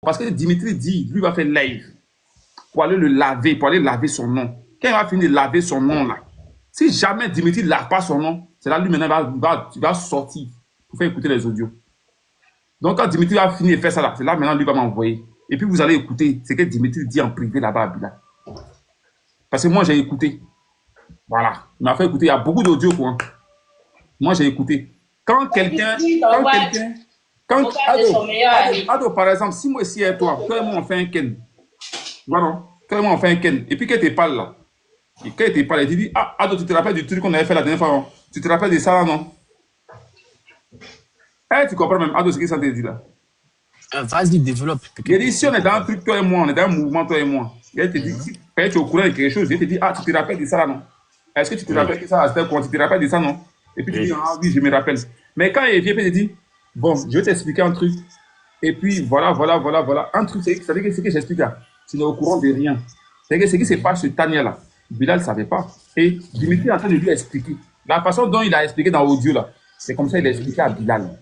Parce que Dimitri dit, lui va faire live pour aller le laver, pour aller laver son nom. Quand il va finir de laver son nom là, si jamais Dimitri ne lave pas son nom, c'est là lui maintenant il va sortir pour faire écouter les audios. Donc quand Dimitri va finir de faire ça là, c'est là maintenant lui va m'envoyer. Et puis vous allez écouter ce que Dimitri dit en privé là-bas à Bilal. Parce que moi j'ai écouté. Voilà. Il m'a fait écouter. Il y a beaucoup d'audio quoi. Moi j'ai écouté. Quand quelqu'un. Ado, par exemple, si moi ici et toi et moi on fait un ken. Voilà. Toi et moi on fait un ken. Et puis quand tu parles là. Et quand tu parles, tu dis, ah, Ado, tu te rappelles du truc qu'on avait fait la dernière fois, non? Tu te rappelles de ça, non? Eh, tu comprends même, Ado, ce que ça te dit là? Vas-y, développe. Il dit, si on est dans un truc, toi et moi, on est dans un mouvement, toi et moi. Il te dit, si tu es au courant de quelque chose, il te dit, ah, tu te rappelles de ça, là, non? Est-ce que tu te rappelles de ça, tu te rappelles de ça, non? Et puis tu dis, ah oui, je me rappelle. Mais quand il vient, il te dit, bon, je vais t'expliquer un truc. Et puis, voilà. Un truc, c'est ce que j'explique là. Tu n'es au courant de rien. C'est que ce qui se passe sur Tania là, Bilal ne savait pas. Et Dimitri est en train de lui expliquer. La façon dont il a expliqué dans l'audio là, c'est comme ça qu'il a expliqué à Bilal.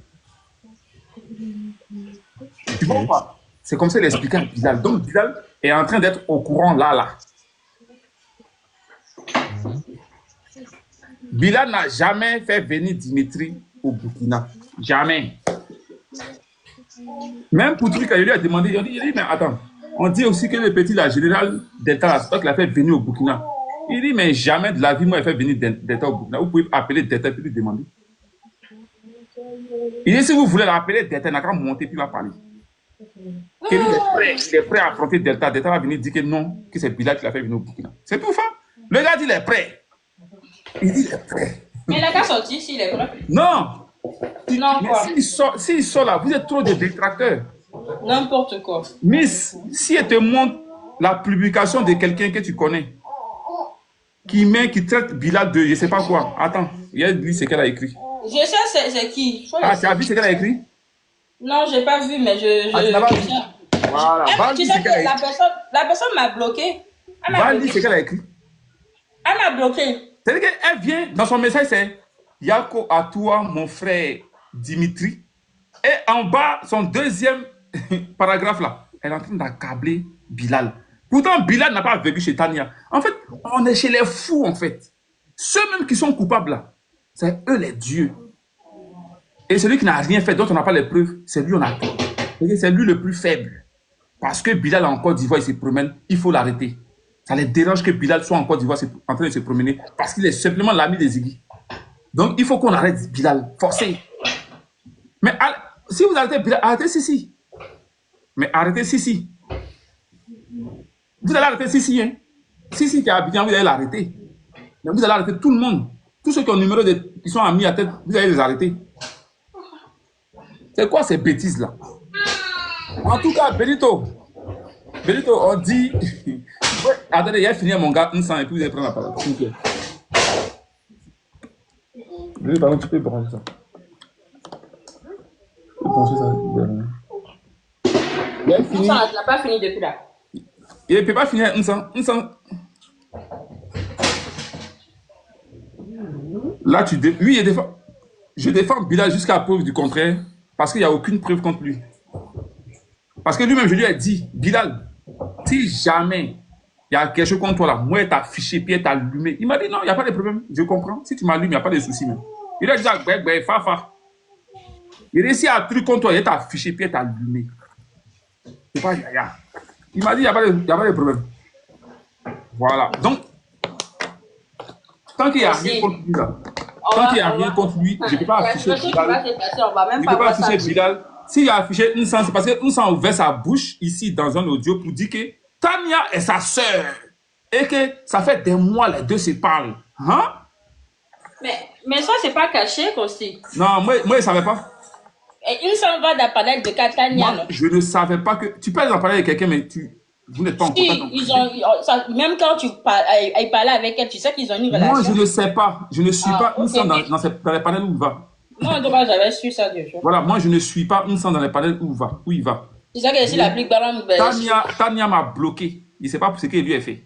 Tu vois pas? C'est comme ça qu'il a expliqué à Bilal. Donc Bilal est en train d'être au courant là. Bilal n'a jamais fait venir Dimitri au Burkina. Jamais. Même pour truc, il lui a demandé, il dit, mais attends, on dit aussi que le petit, la général d'État, c'est toi qui l'a fait venir au Burkina. Il dit, mais jamais de la vie, moi, il fait venir d'État au Burkina. Vous pouvez appeler d'État et lui demander. Il dit, si vous voulez l'appeler d'État, il n'a qu'à monter puis il va parler. Il est prêt à affronter Delta. Delta va venir dire que non, que c'est Bilal qui l'a fait venir au Burkina. C'est tout, femme. Le gars dit, il est prêt. Il dit, il est prêt. Mais il n'a qu'à sortir s'il est prêt. Non. Non, quoi. S'il sort là, vous êtes trop de détracteurs. N'importe quoi. Miss, si elle te montre la publication de quelqu'un que tu connais, qui traite Bilal de je ne sais pas quoi. Attends, il a dit ce qu'elle a écrit. Je sais c'est qui. Ah, tu as vu ce qu'elle a écrit? Non, je n'ai pas vu, mais je voilà. Tu sais que la personne m'a bloqué. Va lire ce qu'elle a écrit. Elle m'a bloqué. C'est-à-dire qu'elle vient, dans son message, c'est Yako à toi, mon frère Dimitri. Et en bas, son deuxième paragraphe là, elle est en train d'accabler Bilal. Pourtant, Bilal n'a pas vécu chez Tania. En fait, on est chez les fous, en fait. Ceux même qui sont coupables là, c'est eux les dieux. Et celui qui n'a rien fait, dont on n'a pas les preuves, c'est lui on a tout. C'est lui le plus faible. Parce que Bilal en Côte d'Ivoire, il se promène, il faut l'arrêter. Ça les dérange que Bilal soit en Côte d'Ivoire en train de se promener parce qu'il est simplement l'ami des Ziggy. Donc, il faut qu'on arrête Bilal, forcé. Mais si vous arrêtez Bilal, arrêtez Sissi. Mais arrêtez Sissi. Vous allez arrêter Sissi, hein. Sissi qui est à Abidjan, vous allez l'arrêter. Mais vous allez arrêter tout le monde. Tous ceux qui ont numéro qui sont amis à tête, vous allez les arrêter. C'est quoi ces bêtises-là? En tout cas, Benito, on dit... Ouais, attendez, il a fini mon gars, un et puis vous allez prendre la parole. Pardon, tu peux brancher ça. Tu peux brancher ça. Il a fini. Tu n'as pas fini depuis là. Il ne peut pas finir un sang. Là, lui, je défends Bilal jusqu'à preuve du contraire parce qu'il n'y a aucune preuve contre lui. Parce que lui-même, je lui ai dit, Bilal, si jamais il y a quelque chose contre toi là, moi, t'as affiché, puis t'as allumé. Il m'a dit non, il n'y a pas de problème, je comprends. Si tu m'allumes, il n'y a pas de souci même. Il a dit, fa. Il réussit à un truc contre toi, il t'a affiché, puis t'as allumé. C'est pas yaya. Il m'a dit, il n'y a pas de problème. Voilà. Donc, tant qu'il n'y a rien contre lui là, je ne peux pas afficher Bilal. Je ne peux pas afficher Bilal. S'il a affiché un sang, c'est parce qu'un sang a ouvert sa bouche ici dans un audio pour dire que Tania est sa sœur et que ça fait des mois les deux se parlent. Hein? Mais ça, c'est pas caché aussi. Non, moi je ne savais pas. Et une sang va d'appareil de Catania. Moi, je ne savais pas que... Tu peux aller en parler avec quelqu'un, mais vous n'êtes pas en contact. Même quand tu parlais avec elle, tu sais qu'ils ont une relation. Moi, je ne sais pas. Je ne suis pas une sang dans les panels où il va. Non, donc j'avais su ça déjà. Voilà, moi, je ne suis pas une sang dans les panels où il va. C'est ça que c'est la plus grande... Tania m'a bloqué. Il ne sait pas ce qu'il lui a fait.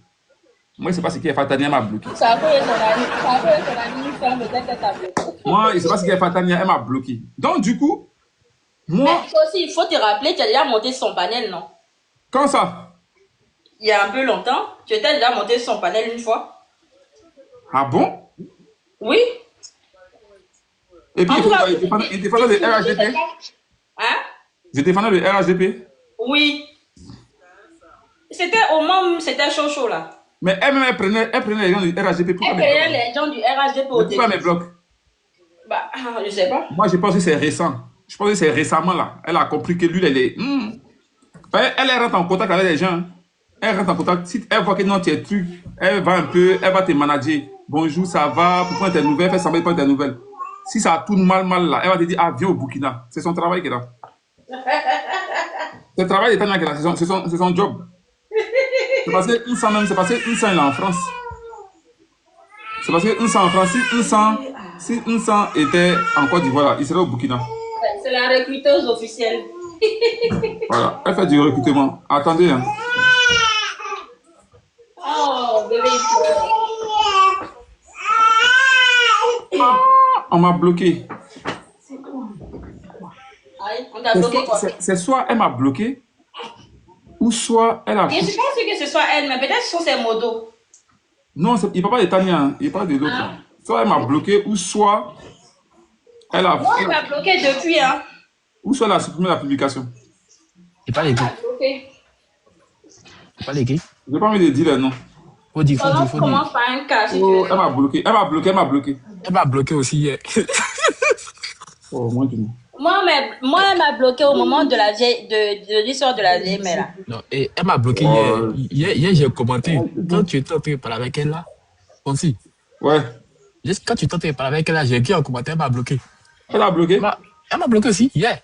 Moi, je ne sais pas ce qu'il a fait. Tania m'a bloqué. Ça a fait son ami, peut-être qu'elle t'a bloqué. Moi, je ne sais pas ce qu'il a fait. Tania, elle m'a bloqué. Donc, du coup, Moi, toi aussi, il faut te rappeler, tu as déjà monté son panel, non? quand ça? Il y a un peu longtemps, tu étais déjà monté son panel une fois. Ah bon? Oui. Et puis, En tout cas, il défendait le RHDP. hein? Je défendais le RHDP. Oui. C'était au moment où c'était chaud là. Mais elle-même, elle prenait les gens du RHDP. Pourquoi Elle mes blocs? prenait les gens du RHDP au Mais pourquoi début. mes blocs? Bah, je sais pas. Moi, je pense que c'est récent. Je pense que c'est récemment, là. Elle a compris que lui, elle est... Elle rentre en contact avec les gens. Elle rentre en contact. Si elle voit que non, tu es truc, elle va un peu, elle va te manager. Bonjour, ça va? Pour prendre tes nouvelles, fais semblant de prendre tes nouvelles. Si ça tourne mal, là, elle va te dire, ah, viens au Burkina. C'est son travail qu'elle a. C'est le travail de Tania qu'elle a. C'est son job. C'est parce que Insan même, c'est parce que Insan, il est en France. C'est parce que Insan en France, si Insan était en Côte d'Ivoire, il serait au Burkina. C'est la recruteuse officielle. Voilà, elle fait du recrutement. Attendez, hein. Oh, bébé, il pleure. On m'a bloqué. Aïe, on t'a bloqué quoi? C'est soit elle m'a bloqué, ou soit elle a... Et je pense que ce soit elle, mais peut-être ce sont ses modos. Non, il ne parle pas de Tania, hein. Il parle de l'autre. Ah. Soit elle m'a bloqué, ou soit elle a... Moi, elle m'a bloqué depuis, hein. Ou soit elle a supprimé la publication. Et pas les gars. Bloqué. Pas les gars. Je n'ai pas envie de dire le nom. Faut dire, faut Ton nom dire, faut dire. commence par un K, si tu Oh, veux. elle m'a bloqué, elle m'a bloqué, elle m'a bloqué. Elle m'a bloqué aussi hier. Oh, moi, du nom. Moi, elle m'a bloqué au moment de la vieille, de l'histoire de la vieille mère, là. Non, et elle m'a bloqué Oh. hier, j'ai commenté. Quand tu étais en train de parler avec elle là, aussi. Ouais. Juste quand tu étais en train de parler avec elle là, j'ai écrit en commentaire, elle m'a bloqué. Elle a bloqué. Elle m'a bloqué aussi, hier.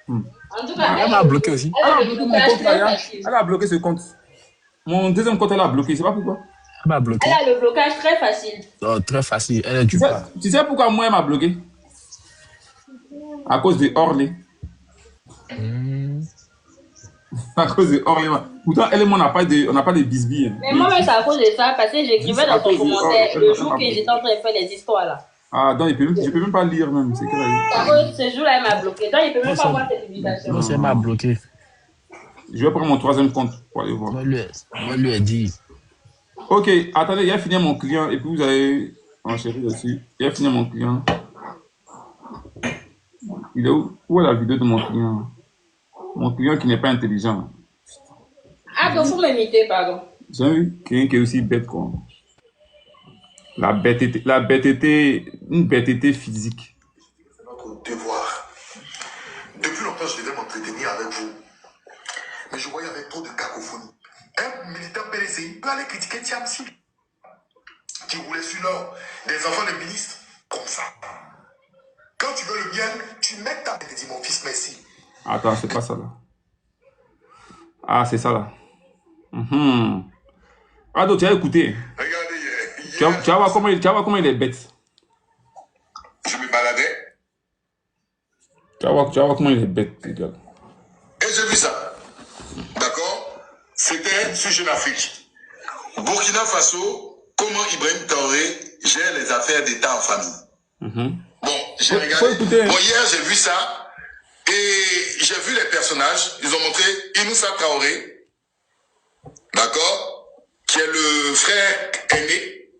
En tout cas, Elle m'a bloqué aussi. elle Elle a a le bloqué mon blocage compte, très là. facile. Elle a bloqué ce compte. Mon deuxième compte, elle a bloqué. Je sais pas pourquoi. Elle m'a bloqué. Elle a le blocage très facile. Oh, très facile, elle est du pas. Tu sais pourquoi moi, elle m'a bloqué? À cause de Orly. À cause de Orly. Pourtant, elle et moi, on n'a pas de bisbilles. Mais moi, c'est à cause de ça, parce que j'écrivais dans ton commentaire le jour que j'étais en train de faire les histoires là. Ah, donc je peux même pas lire même. C'est que À cause de ce jour-là, elle m'a bloqué. Donc, il peut même pas voir tes publications. Non, c'est elle m'a bloqué. je vais prendre mon troisième compte pour aller voir. Moi, lui ai dit. Ok, attendez, il a fini mon client et puis vous allez enchérir dessus. Il a fini mon client. Il est où? Où est la vidéo de mon client? Mon client qui n'est pas intelligent. Ah, donc, faut m'imiter, pardon. J'ai vu quelqu'un qui est aussi bête quoi. La bêteté, une bêteté physique. C'est notre devoir. Depuis longtemps, je devais m'entretenir avec vous. Mais je voyais avec trop de cacophonie. Un militant PDCI peut aller critiquer Tiamsi, qui roulait sur l'or des enfants de ministres, comme ça. Quand tu veux le bien, tu mets ta tête et dis mon fils, merci. Attends, c'est pas ça là. Ah, c'est ça là. Ah, donc tu as écouté. Regardez, Tu vas voir comment il est bête. je me baladais Tu vas voir comment il est bête, regarde. et j'ai vu ça. D'accord? C'était sur Jeune Afrique. Burkina Faso, comment Ibrahim Traoré gère les affaires d'État en famille. Bon, j'ai Faut regardé. écouter. Bon, hier, j'ai vu ça. Et j'ai vu les personnages. Ils ont montré Inoussa Traoré. D'accord? Qui est le frère aîné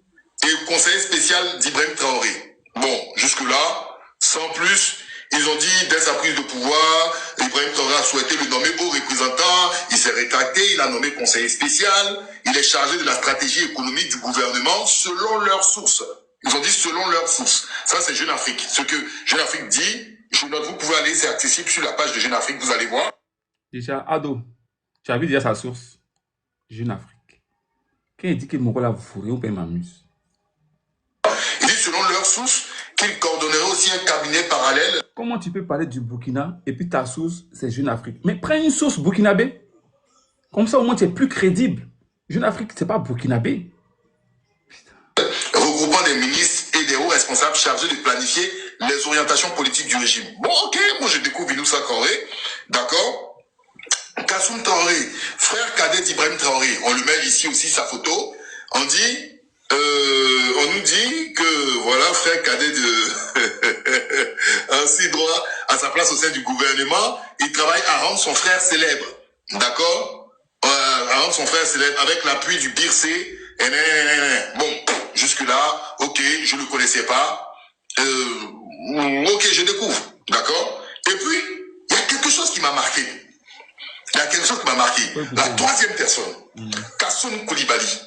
et conseiller spécial d'Ibrahim Traoré. Bon, jusque-là, sans plus, ils ont dit, dès sa prise de pouvoir, Ibrahim Traoré a souhaité le nommer haut représentant, il s'est rétracté, il a nommé conseiller spécial, il est chargé de la stratégie économique du gouvernement selon leurs sources. Ils ont dit selon leurs sources. Ça, c'est Jeune Afrique. Ce que Jeune Afrique dit, je note, vous pouvez aller, c'est accessible sur la page de Jeune Afrique, vous allez voir. Déjà, Ado, tu as vu déjà sa source? Jeune Afrique. Quand il dit que mon rôle a fourré, on peut m'amuse. Il dit selon leurs sources qu'il coordonnerait aussi un cabinet parallèle. Comment tu peux parler du Burkina et puis ta source, c'est Jeune Afrique? Mais prends une source burkinabé. Comme ça, au moins, tu es plus crédible. Jeune Afrique, c'est pas burkinabé. Regroupant des ministres et des hauts responsables chargés de planifier les orientations politiques du régime. Bon, ok, moi je découvre Inoussa Traoré, d'accord? Kassoum Traoré, frère cadet d'Ibrahim Traoré, on lui met ici aussi sa photo, on dit, on nous dit que, voilà, frère cadet de, ainsi droit à sa place au sein du gouvernement, il travaille à rendre son frère célèbre. D'accord? À rendre son frère célèbre avec l'appui du BIRC. Bon, jusque-là, ok, je ne le connaissais pas. Ok, je découvre. D'accord? Et puis, il y a quelque chose qui m'a marqué. Il y a quelque chose qui m'a marqué. La troisième personne, Kassoum Koulibaly.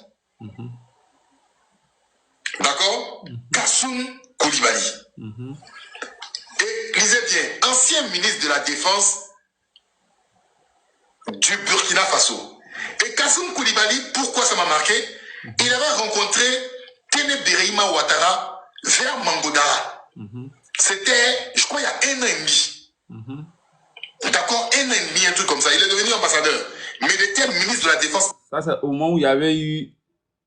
D'accord? Kassoum Koulibaly. Et lisez bien, ancien ministre de la Défense du Burkina Faso. Et Kassoum Koulibaly, pourquoi ça m'a marqué? Il avait rencontré Tene Bereima Ouattara vers Mangodara. C'était, je crois, il y a 1 an et demi. D'accord, 1 an et demi, un truc comme ça. Il est devenu ambassadeur. Mais il était ministre de la Défense. Ça, c'est au moment où il y avait eu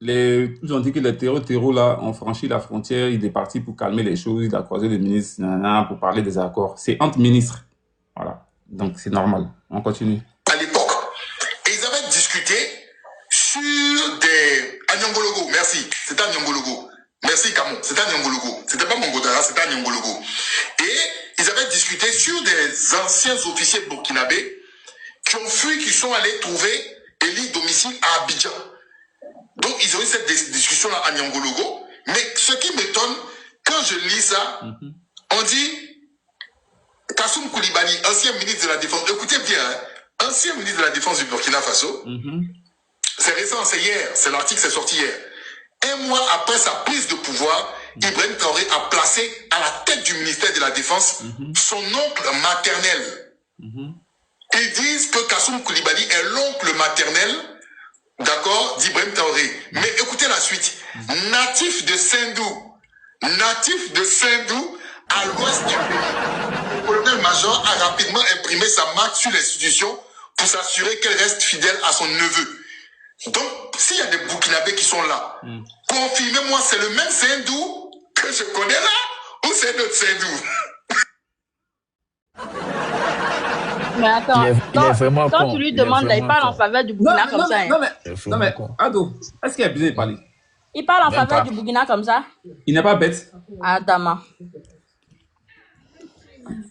ils ont dit que les terreaux là ont franchi la frontière, il est parti pour calmer les choses, il a croisé le ministre pour parler des accords. C'est entre ministres. Voilà. Donc c'est normal. On continue. À l'époque. Et ils avaient discuté sur des... À Nyongologo, merci. C'était à Nyongologo. Merci Camon. C'était à Nyongologo. C'était pas Mongodara, c'était à Nyongologo. Et ils avaient discuté sur des anciens officiers burkinabés qui ont fui, qui sont allés trouver Élie domicile à Abidjan. Donc, ils ont eu cette discussion-là à Nyongologo. Mais ce qui m'étonne, quand je lis ça, on dit Kassoum Koulibaly, ancien ministre de la Défense. Écoutez bien, hein, ancien ministre de la Défense du Burkina Faso. C'est récent, c'est hier. C'est l'article, c'est sorti hier. 1 mois après sa prise de pouvoir, Ibrahim Traoré a placé à la tête du ministère de la Défense son oncle maternel. Ils disent que Kassoum Koulibaly est l'oncle maternel, d'accord, d'Ibrahim Traoré. Mais écoutez la suite. Natif de Sindou, à l'ouest du pays, le colonel-major a rapidement imprimé sa marque sur l'institution pour s'assurer qu'elle reste fidèle à son neveu. Donc, s'il y a des Burkinabés qui sont là, confirmez-moi, c'est le même Sindou que je connais là, ou c'est notre Sindou? Mais attends, il est vraiment quand con. tu lui demandes, là, il parle en faveur du Burkina comme ça. Non, mais, Ado, est-ce qu'il a besoin de parler? Il parle en faveur du Burkina comme ça. Il n'est pas bête. Adama.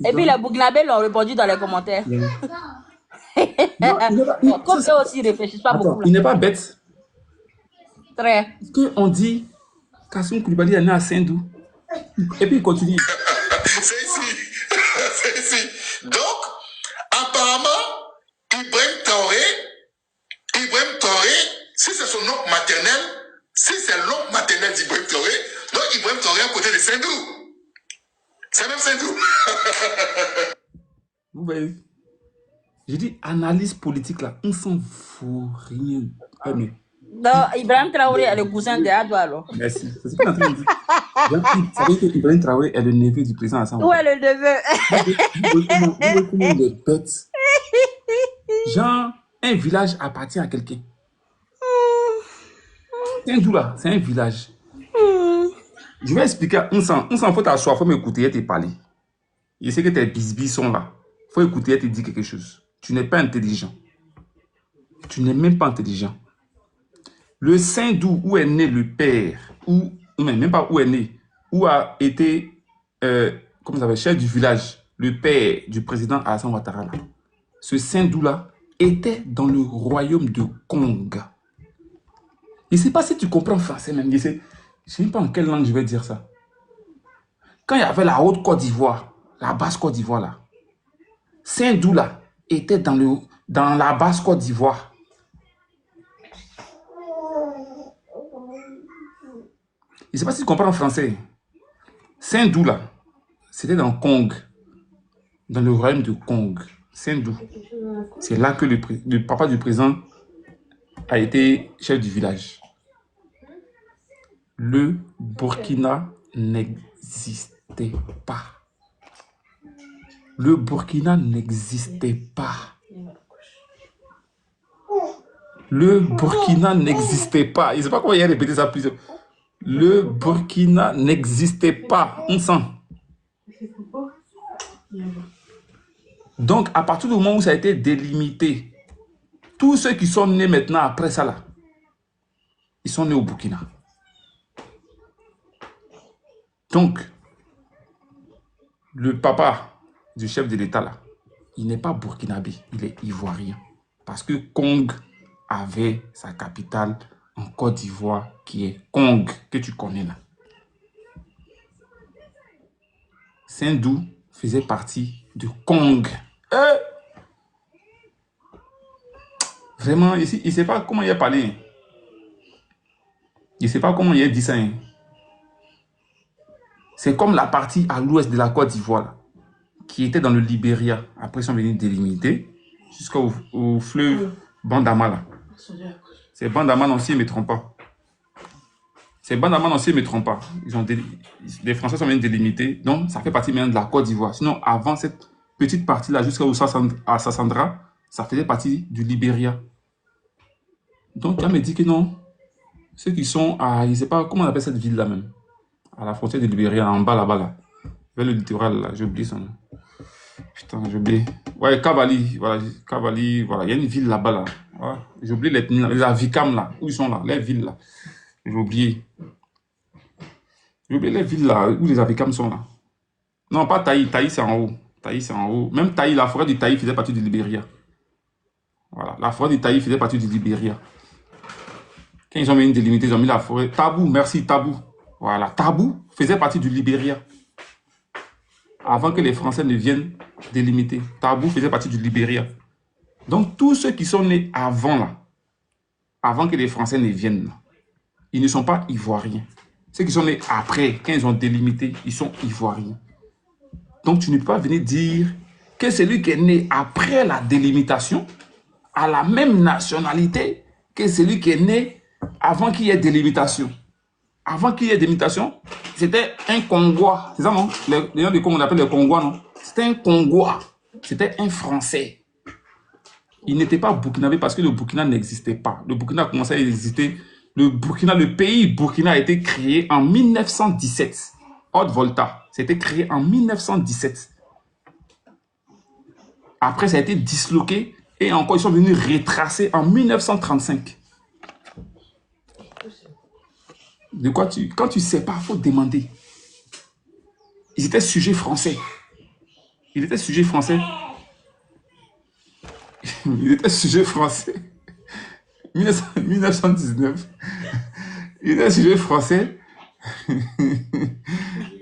Et puis les Burkinabés l'ont répondu dans les commentaires. Comme eux aussi réfléchissent pas beaucoup. Il n'est pas bête. Très. Parce qu'on dit Kassoum Koulibaly est né à Sindou. Et puis il continue. C'est ici. C'est ici. Donc, apparemment, Ibrahim Traoré, si c'est son oncle maternel, si c'est l'oncle maternel d'Ibrahim Traoré, donc Ibrahim Traoré à côté de Sindou. C'est même Sindou. Vous voyez, j'ai dit analyse politique là, on s'en fout rien. Donc, Ibrahim Traoré est le cousin de Ado alors. Merci. C'est ce que je suis en train de dire. Ça veut dire qu'Ibrahim Traoré est le neveu du président Hassan. Où est le neveu? Vous voyez comment il est bête. Genre, un village appartient à quelqu'un. Sindou là, c'est un village. Je vais expliquer. On s'en fout à soi, il faut m'écouter et te parler. Je sais que tes bisbis sont là. Il faut écouter et te dire quelque chose. Tu n'es pas intelligent. Tu n'es même pas intelligent. Le Sindou où est né le père, ou même pas où est né, où a été, comment ça s'appelle, chef du village, le père du président Alassane Ouattara, ce Sindou-là était dans le royaume de Kong. Je ne sais pas si tu comprends français même. Je ne sais même pas en quelle langue je vais dire ça. Quand il y avait la haute Côte d'Ivoire, la basse Côte d'Ivoire là, Sindou là était dans la basse Côte d'Ivoire. Je ne sais pas si tu comprends en français. Sindou là, c'était dans Kong, dans le royaume de Kong. Sindou. C'est là que le papa du président a été chef du village. Le Burkina n'existait pas. Le Burkina n'existait pas. Le Burkina n'existait pas. Je ne sais pas comment il a répété ça plusieurs fois. Le Burkina n'existait pas. On sent. Donc, à partir du moment où ça a été délimité, tous ceux qui sont nés maintenant après ça, là, ils sont nés au Burkina. Donc, le papa du chef de l'État, là, il n'est pas burkinabé, il est ivoirien. Parce que Kong avait sa capitale en Côte d'Ivoire, qui est Kong, que tu connais là. Sendou faisait partie de Kong. Vraiment, ici, il ne sait pas comment il a parlé. Il ne sait pas comment il a dit ça. Hein. C'est comme la partie à l'ouest de la Côte d'Ivoire, qui était dans le Libéria. Après, ils sont venus délimiter jusqu'au fleuve Bandama. Là. C'est Bandama aussi, ils ne me trompent pas. C'est Bandama aussi, ils ne me trompent pas. Les Français sont venus délimiter. Donc, ça fait partie maintenant de la Côte d'Ivoire. Sinon, avant cette petite partie-là, jusqu'à Sassandra, ça faisait partie du Libéria. Donc, il me dit que non. Ceux qui sont à, je ne sais pas, comment on appelle cette ville-là même, à la frontière du Libéria, en bas là-bas, là, vers le littoral, là, j'ai oublié son nom. Putain, j'ai oublié. Ouais, Cavali, voilà, Cavali, voilà, il y a une ville là-bas, là. Ouais, j'ai oublié les Avikam, là, où ils sont là, les villes, là. J'ai oublié. J'ai oublié les villes, là, où les Avikam sont, là. Non, pas Taï, Taï, c'est en haut. Taï, c'est en haut. Même Taï, la forêt du Taï faisait partie du Libéria. Voilà, la forêt du Taï faisait partie du Libéria. Quand ils ont mis une délimitée, ils ont mis la forêt. Tabou, merci, Tabou. Voilà, Tabou faisait partie du Libéria. Avant que les Français ne viennent délimiter. Tabou faisait partie du Libéria. Donc, tous ceux qui sont nés avant, là, avant que les Français ne viennent, là, ils ne sont pas ivoiriens. Ceux qui sont nés après, quand ils ont délimité, ils sont ivoiriens. Donc, tu ne peux pas venir dire que celui qui est né après la délimitation a la même nationalité que celui qui est né avant qu'il y ait délimitation. Avant qu'il y ait délimitation, c'était un Congois. C'est ça, non? Les gens du Congo, on appelle les Congois, non? C'était un Congois. C'était un Français. Il n'était pas burkinabé parce que le Burkina n'existait pas. Le Burkina a commencé à exister. Le Burkina, le pays Burkina a été créé en 1917. Haute-Volta, c'était créé en 1917. Après, ça a été disloqué et encore, ils sont venus retracer en 1935. De quoi quand tu ne sais pas, il faut demander. Ils étaient sujets français. Il était sujet français. Il était sujet français. 1919. Il était sujet français.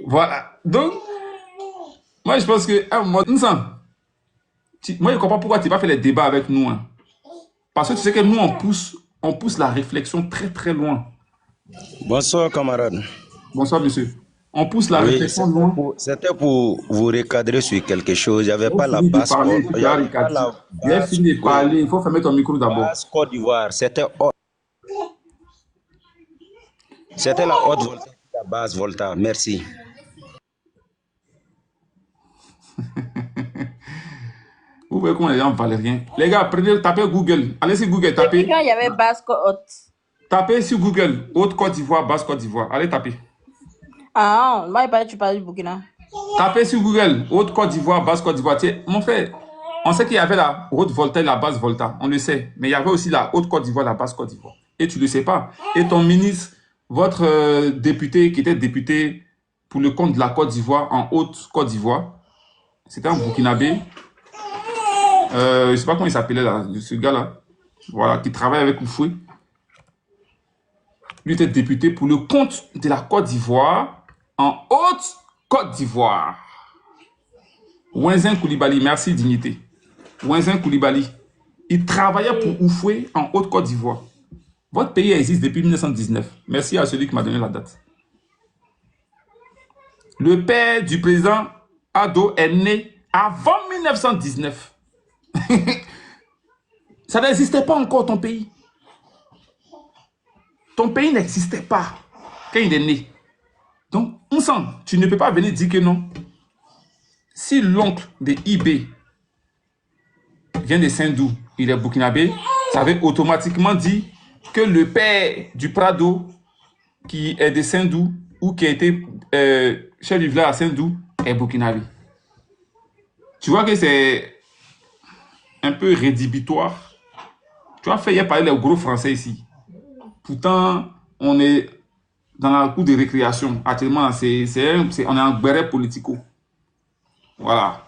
Voilà. Donc, moi, je pense que... moi, je ne comprends pas pourquoi tu n'as pas fait les débats avec nous. Hein. Parce que tu sais que nous, on pousse la réflexion très, très loin. Bonsoir, camarade. Bonsoir, monsieur. On pousse la réflexion loin. C'était pour vous recadrer sur quelque chose. Il n'y avait pas la base. Il a fini de parler. Il faut fermer ton micro d'abord. Côte d'Ivoire, c'était la haute Volta, la base Volta. Merci. Vous voyez comment les gens valent rien. Les gars, tapez Google. Allez sur Google, tapez. Quand il y avait Basque Haute. Tapez sur Google, Haute Côte d'Ivoire, Basse Côte d'Ivoire. Allez taper. Ah, moi, tu parles du Burkina. Tapez sur Google, Haute Côte d'Ivoire, Basse Côte d'Ivoire. Mon frère, on sait qu'il y avait la Haute Volta et la Basse Volta. On le sait. Mais il y avait aussi la Haute Côte d'Ivoire, la Basse Côte d'Ivoire. Et tu ne le sais pas. Et ton ministre, votre député, qui était député pour le compte de la Côte d'Ivoire, en Haute Côte d'Ivoire, c'était un Burkinabé. Je ne sais pas comment il s'appelait là, ce gars-là. Voilà, qui travaille avec Oufoué. Lui était député pour le compte de la Côte d'Ivoire en Haute Côte d'Ivoire. Wenzin Koulibaly, merci dignité. Wenzin Koulibaly, il travaillait pour Oufoué en Haute Côte d'Ivoire. Votre pays existe depuis 1919. Merci à celui qui m'a donné la date. Le père du président Ado est né avant 1919. Ça n'existait pas encore ton pays. Ton pays n'existait pas quand il est né. Donc, on sent, tu ne peux pas venir dire que non. Si l'oncle de IB vient de Sendou, il est burkinabé, ça veut automatiquement dire que le père du Prado, qui est de Sendou, ou qui a été chef du village à Sendou, est burkinabé. Tu vois que c'est un peu rédhibitoire. Tu as fait hier parler les gros français ici. Pourtant, on est dans la cour de récréation. Actuellement, on est en guerre politico. Voilà.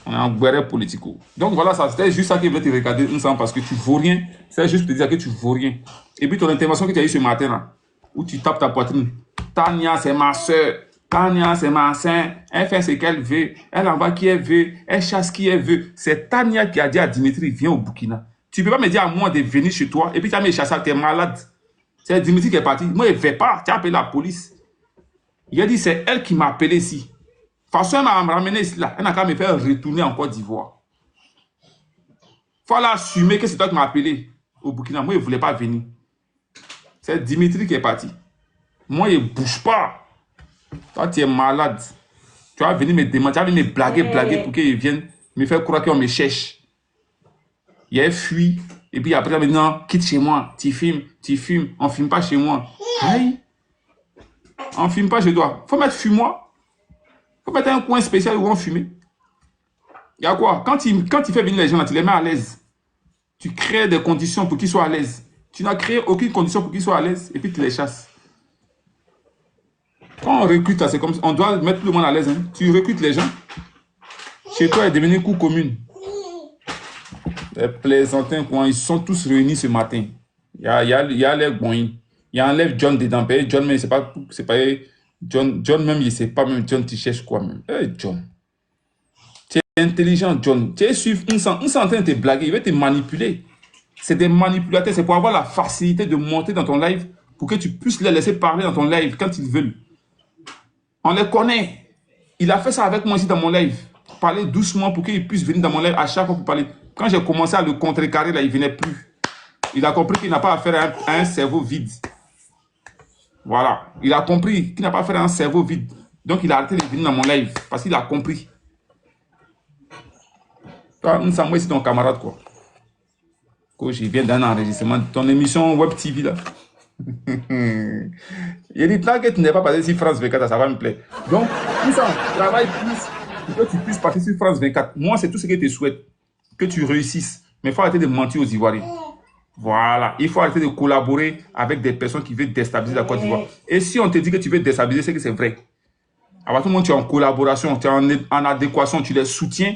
On est en guerre politico. Donc voilà, ça c'était juste ça qui veut te regarder ensemble parce que tu vaux rien. C'est juste pour te dire que tu vaux rien. Et puis ton intervention que tu as eu ce matin là, où tu tapes ta poitrine. Tania, c'est ma soeur. Tania, c'est ma soeur. Elle fait ce qu'elle veut. Elle envoie qui elle veut. Elle chasse qui elle veut. C'est Tania qui a dit à Dimitri, viens au Burkina. Tu ne peux pas me dire à moi de venir chez toi et puis tu as mis chasser, tu es malade. C'est Dimitri qui est parti. Moi, il ne fait pas. Tu as appelé la police. Il a dit, c'est elle qui m'a appelé ici. De toute façon, elle m'a ramené ici. Là. Elle n'a qu'à me faire retourner en Côte d'Ivoire. Il faut l'assumer que c'est toi qui m'as appelé au Burkina. Moi, il ne voulait pas venir. C'est Dimitri qui est parti. Moi, il ne bouge pas. Toi, tu es malade. Tu vas venir me demander, tu vas venir me blaguer pour qu'ils viennent me faire croire qu'on me cherche. Il a fui. Et puis après, maintenant, quitte chez moi. Tu fumes. On ne fume pas chez moi. Aïe. On ne fume pas chez toi. Il faut mettre fumoir. Il faut mettre un coin spécial où on fume. Il y a quoi? Quand tu fais venir les gens, là, tu les mets à l'aise. Tu crées des conditions pour qu'ils soient à l'aise. Tu n'as créé aucune condition pour qu'ils soient à l'aise. Et puis tu les chasses. Quand on recrute, c'est comme ça. On doit mettre tout le monde à l'aise. Hein. Tu recrutes les gens. Chez toi, il est devenu cour commune. Les plaisantins, ils sont tous réunis ce matin. Il y a les boins. Il enlève John dedans. John, mais c'est pas John même, il ne sait pas même. John, tu cherches quoi même? Hey, John. Tu es intelligent, John. Tu es suivre. Ils sont en train de te blaguer. Ils veulent te manipuler. C'est des manipulateurs. C'est pour avoir la facilité de monter dans ton live pour que tu puisses les laisser parler dans ton live quand ils veulent. On les connaît. Il a fait ça avec moi ici dans mon live. Parler doucement pour qu'il puisse venir dans mon live à chaque fois pour parler. Quand j'ai commencé à le contrecarrer, là, il ne venait plus. Il a compris qu'il n'a pas affaire à un cerveau vide. Voilà. Il a compris qu'il n'a pas affaire à un cerveau vide. Donc, il a arrêté de venir dans mon live parce qu'il a compris. Toi, nous sommes ici ton camarade, quoi. Coach, il vient d'un enregistrement de ton émission Web TV, là. Il dit, tant que tu n'es pas passé sur France 24, ça va me plaire. Donc, nous sommes, travaille plus pour que tu puisses passer sur France 24. Moi, c'est tout ce que je te souhaite. Que tu réussisses. Mais il faut arrêter de mentir aux Ivoiriens. Voilà. Il faut arrêter de collaborer avec des personnes qui veulent déstabiliser la Côte d'Ivoire. Et si on te dit que tu veux déstabiliser, c'est que c'est vrai. À partir du moment où tu es en collaboration, tu es en adéquation, tu les soutiens.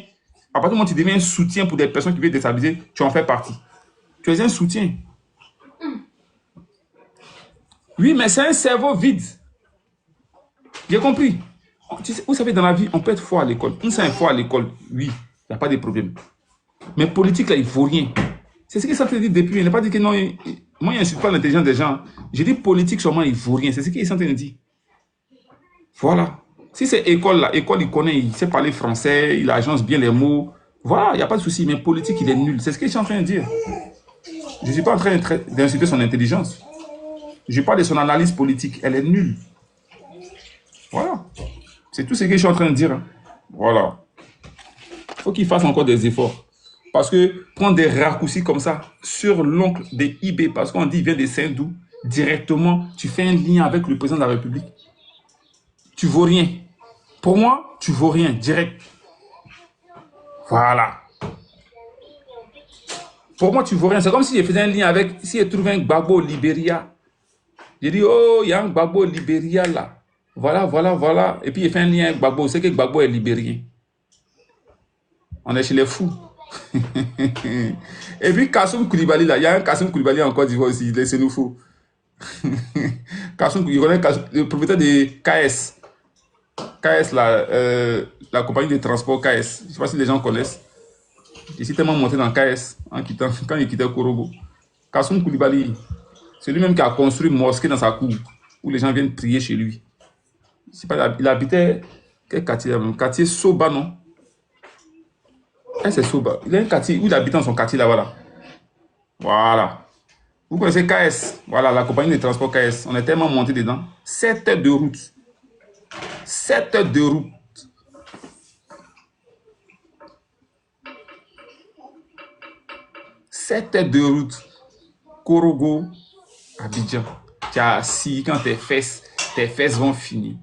À partir du moment où tu deviens un soutien pour des personnes qui veulent déstabiliser, tu en fais partie. Tu es un soutien. Oui, mais c'est un cerveau vide. J'ai compris. Vous savez, dans la vie, on peut être fort à l'école. On s'est fort à l'école, oui, il n'y a pas de problème. Mais politique, là, il ne faut rien. C'est ce que ça te dit depuis. Il n'a pas dit que non. Moi, je n'insulte pas l'intelligence des gens. J'ai dit politique, seulement, il ne faut rien. C'est ce qu'il est en train de dire. Voilà. Si c'est école, là, école, il connaît, il sait parler français, il agence bien les mots. Voilà, il n'y a pas de souci. Mais politique, il est nul. C'est ce que je suis en train de dire. Je ne suis pas en train d'insulter son intelligence. Je parle de son analyse politique. Elle est nulle. Voilà. C'est tout ce que je suis en train de dire. Hein. Voilà. Il faut qu'il fasse encore des efforts. Parce que prendre des raccourcis comme ça sur l'oncle de IB, parce qu'on dit qu'il vient de Saint-Doux, directement, tu fais un lien avec le président de la République. Tu vaux rien. Pour moi, tu vaux rien, direct. Voilà. Pour moi, tu vaux rien. C'est comme si je faisais un lien avec, si je trouvais un Gbagbo au Libéria. Je dis, oh, il y a un Gbagbo au Libéria là. Voilà, voilà, voilà. Et puis il fait un lien avec Gbagbo. C'est que Gbagbo est libérien. On est chez les fous. Et puis Kassoum Koulibaly là, il y a un Kassoum Koulibaly en Côte d'Ivoire aussi, c'est nous fous. Kassoum, il connaît le propriétaire de KS. KS là, la compagnie de transport KS. Je ne sais pas si les gens connaissent. Il s'est tellement monté dans KS quand il quittait Korobo. Kassoum Koulibaly, c'est lui-même qui a construit une mosquée dans sa cour où les gens viennent prier chez lui. Pas, il habitait quel quartier? Quartier Soba, non? C'est Soba. Il a un quartier où il habite dans son quartier là, voilà. Voilà. Vous connaissez KS? Voilà, la compagnie de transport KS. On est tellement monté dedans. 7 heures de route. 7 heures de route. 7 heures de route. Korogo, Abidjan. Tu as assis quand tes fesses vont finir.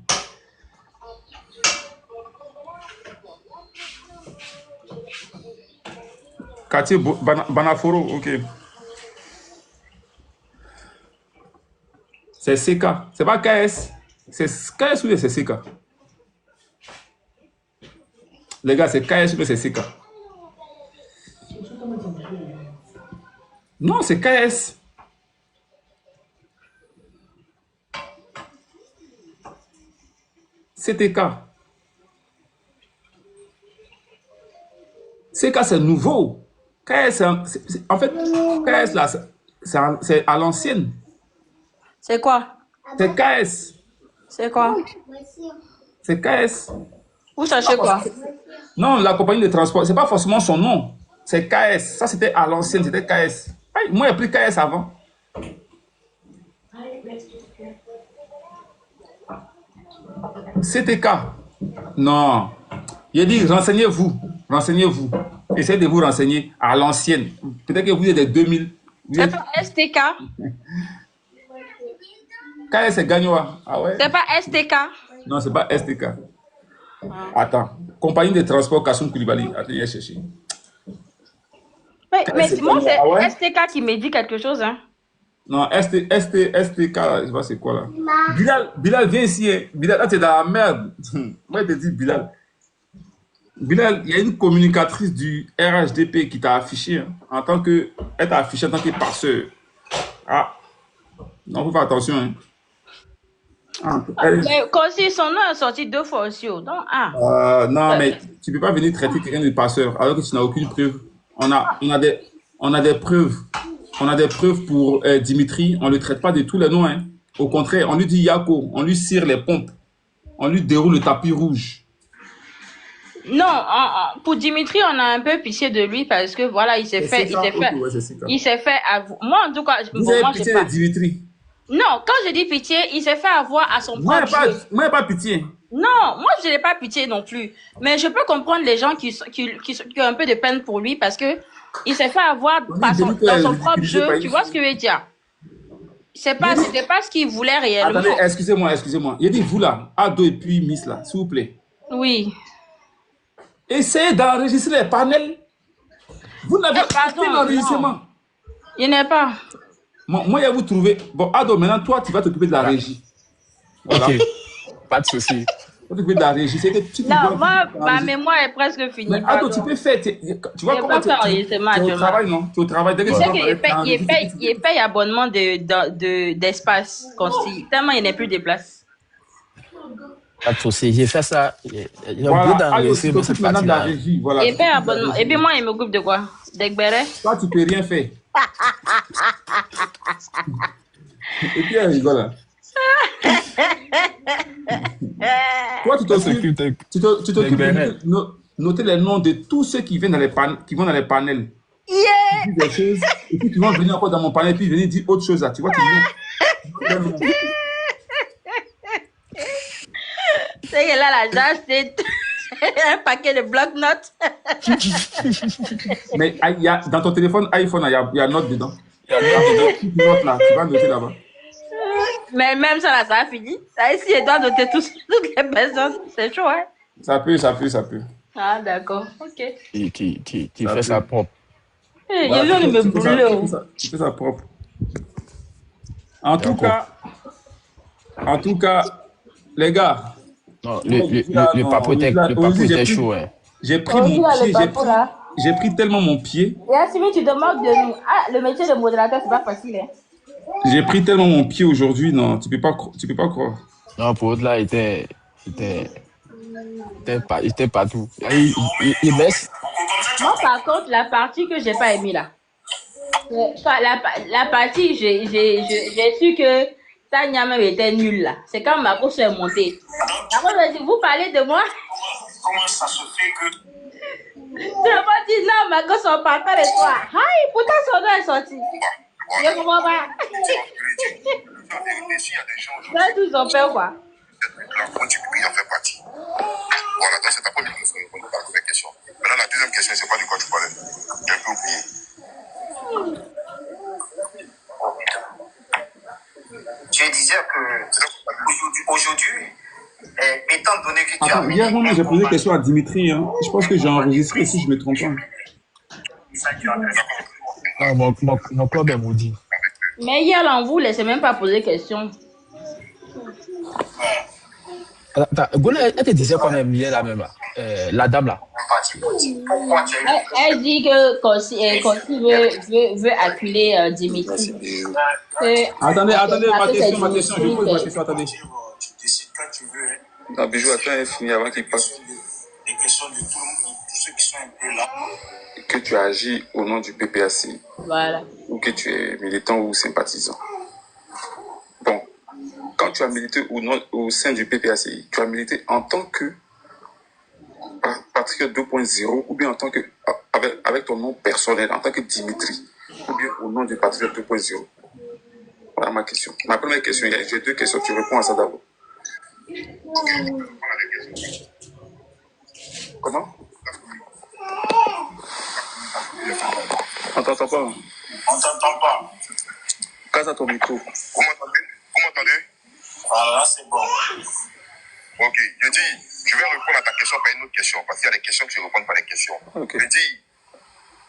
Quartier Banaforo, ok. C'est CK. C'est pas KS. C'est KS ou c'est CK? Les gars, c'est KS ou c'est CK? Non, c'est KS. CTK. CK, c'est nouveau. KS, en fait, KS, là, c'est à l'ancienne. C'est quoi? C'est KS. C'est quoi? C'est KS. Vous cherchez quoi? Non, la compagnie de transport, c'est pas forcément son nom. C'est KS. Ça, c'était à l'ancienne, c'était KS. Aïe, moi, j'ai pris KS avant. CTK. Non. Il a dit, renseignez-vous. Renseignez-vous. Essayez de vous renseigner à l'ancienne. Peut-être que vous êtes des 2000. C'est pas STK? KS, c'est Gagnoa. Ah ouais? C'est pas STK? Non, c'est pas STK. Attends. Compagnie de transport Kassoum Koulibaly. Attends, il a cherché. Mais moi, c'est Ah ouais? STK qui me dit quelque chose. Hein. Non, STK, je sais pas c'est quoi là. Bilal, viens ici. Hein. Bilal, là, tu es dans la merde. Moi, je te dis Bilal. Bilal, il y a une communicatrice du RHDP qui t'a affiché hein, en tant que. Elle t'a affiché en tant que passeur. Ah. Non, faut faire attention. Hein. Ah, Mais aussi, son nom est sorti 2 fois aussi. Donc, non, mais tu peux pas venir traiter quelqu'un de passeur alors que tu n'as aucune preuve. On a des preuves. On a des preuves pour Dimitri. On ne le traite pas de tous les noms. Hein. Au contraire, on lui dit Yako. On lui cire les pompes. On lui déroule le tapis rouge. Non, pour Dimitri, on a un peu pitié de lui parce que voilà, il s'est fait avoir. Moi, en tout cas, vous avez pitié de Dimitri? Non, quand je dis pitié, il s'est fait avoir à son propre jeu. Moi, pas pitié. Non, moi, je n'ai pas pitié non plus. Mais je peux comprendre les gens qui ont un peu de peine pour lui parce que il s'est fait avoir dans son propre jeu. Tu vois ce que je veux dire? C'était pas ce qu'il voulait réellement. Attendez, excusez-moi. Il a dit vous là, Ado et puis Miss là, s'il vous plaît. Oui. Essayez d'enregistrer les panels. Vous n'avez pas d'enregistrement. Il n'est pas. Moi, il va vous trouver. Bon, Ado, maintenant, toi, tu vas t'occuper de la régie. Voilà. Ok, pas de souci. Tu vas t'occuper de la régie. C'est que tu non, moi, ma mémoire est presque finie. Mais Ado, tu peux faire. Tu vois comment tu es au travail, non? Tu es au travail. Tu sais qu'il paye abonnement d'espace. Tellement il n'est plus de place. Pas de souci. J'ai fait ça. Voilà. Ado, tu t'occupes maintenant de la régie. Voilà. Il paye abonnement. Et puis moi, il m'occupe de quoi? D'Egbere? Toi, tu peux rien faire. Et puis, elle rigole. Toi, tu t'occupes de noter les noms de tous ceux qui viennent vont dans les panels. Yeah! Des choses, et puis, tu vas venir encore dans mon panel, et puis venir dire autre chose. Là. Tu vois, C'est que là, la jage, c'est un paquet de bloc-notes. Mais dans ton téléphone iPhone, il y a note dedans. Il y a note là, tu vas noter là-bas. Mais même ça, là, ça a fini. Ça, ici, il doit noter toutes les personnes. C'est chaud, hein? Ça peut. Ah, d'accord. Ok. Qui fait ça propre. Il y a besoin de me brûler. Tu fais ça propre. En tout cas, les gars. Non, le papote est chaud, hein. J'ai pris mon pied, j'ai pris tellement mon pied. Et Assimi, tu te moques de nous. Ah, le métier de modérateur, c'est pas facile, hein. J'ai pris tellement mon pied aujourd'hui, non, tu peux pas croire. Non, pour là, il était partout. Il baisse. Moi, par contre, la partie que j'ai pas aimée là. La partie, j'ai su que Tanya même était nulle là. C'est quand ma course est montée. Après, vous parlez de moi. Comment ça se fait que... Tu n'as pas dit non, ma gosse en partant de toi. Aïe, pourtant son nom est sorti. Je comprends pas. Là, tous ont peur quoi. Il en fait partie. Voilà, donc c'est ta première question. La première question. Maintenant, la deuxième question, c'est pas de quoi tu parlais. J'ai un peu oublié. Je disais que aujourd'hui, étant donné que tu as... Hier, moi, j'ai posé une question à Dimitri. Hein. Je pense que j'ai enregistré si je me trompe pas. Ah, mon club est maudit. Mais hier, là, on vous laissait même pas poser question. Attends, Gola, elle te disait quand même hier là même. la dame là. Un parti politique. Pourquoi tu as eu Elle dit que Kossi veut acculer Dimitri. Attendez, ma question, je pose ma question, attendez. Tu décides quand tu veux. Non, Bijou, attends, elle finit avant qu'il passe. Les questions de tout le monde, tous ceux qui sont un peu là. Que tu agis au nom du PPACI. Voilà. Ou que tu es militant ou sympathisant. Bon, quand tu as milité au sein du PPACI, tu as milité en tant que Patriote 2.0 ou bien en tant que, avec ton nom personnel, en tant que Dimitri, ou bien au nom du Patriote 2.0. Voilà ma question. Ma première question, j'ai deux questions, tu réponds à ça d'abord. Comment? On t'entend pas. On t'entend pas. Casse à ton micro. Vous m'entendez? Voilà, c'est bon. Ok, je dis, je vais répondre à ta question par une autre question, parce qu'il y a des questions que je réponds par des questions. Okay. Je dis,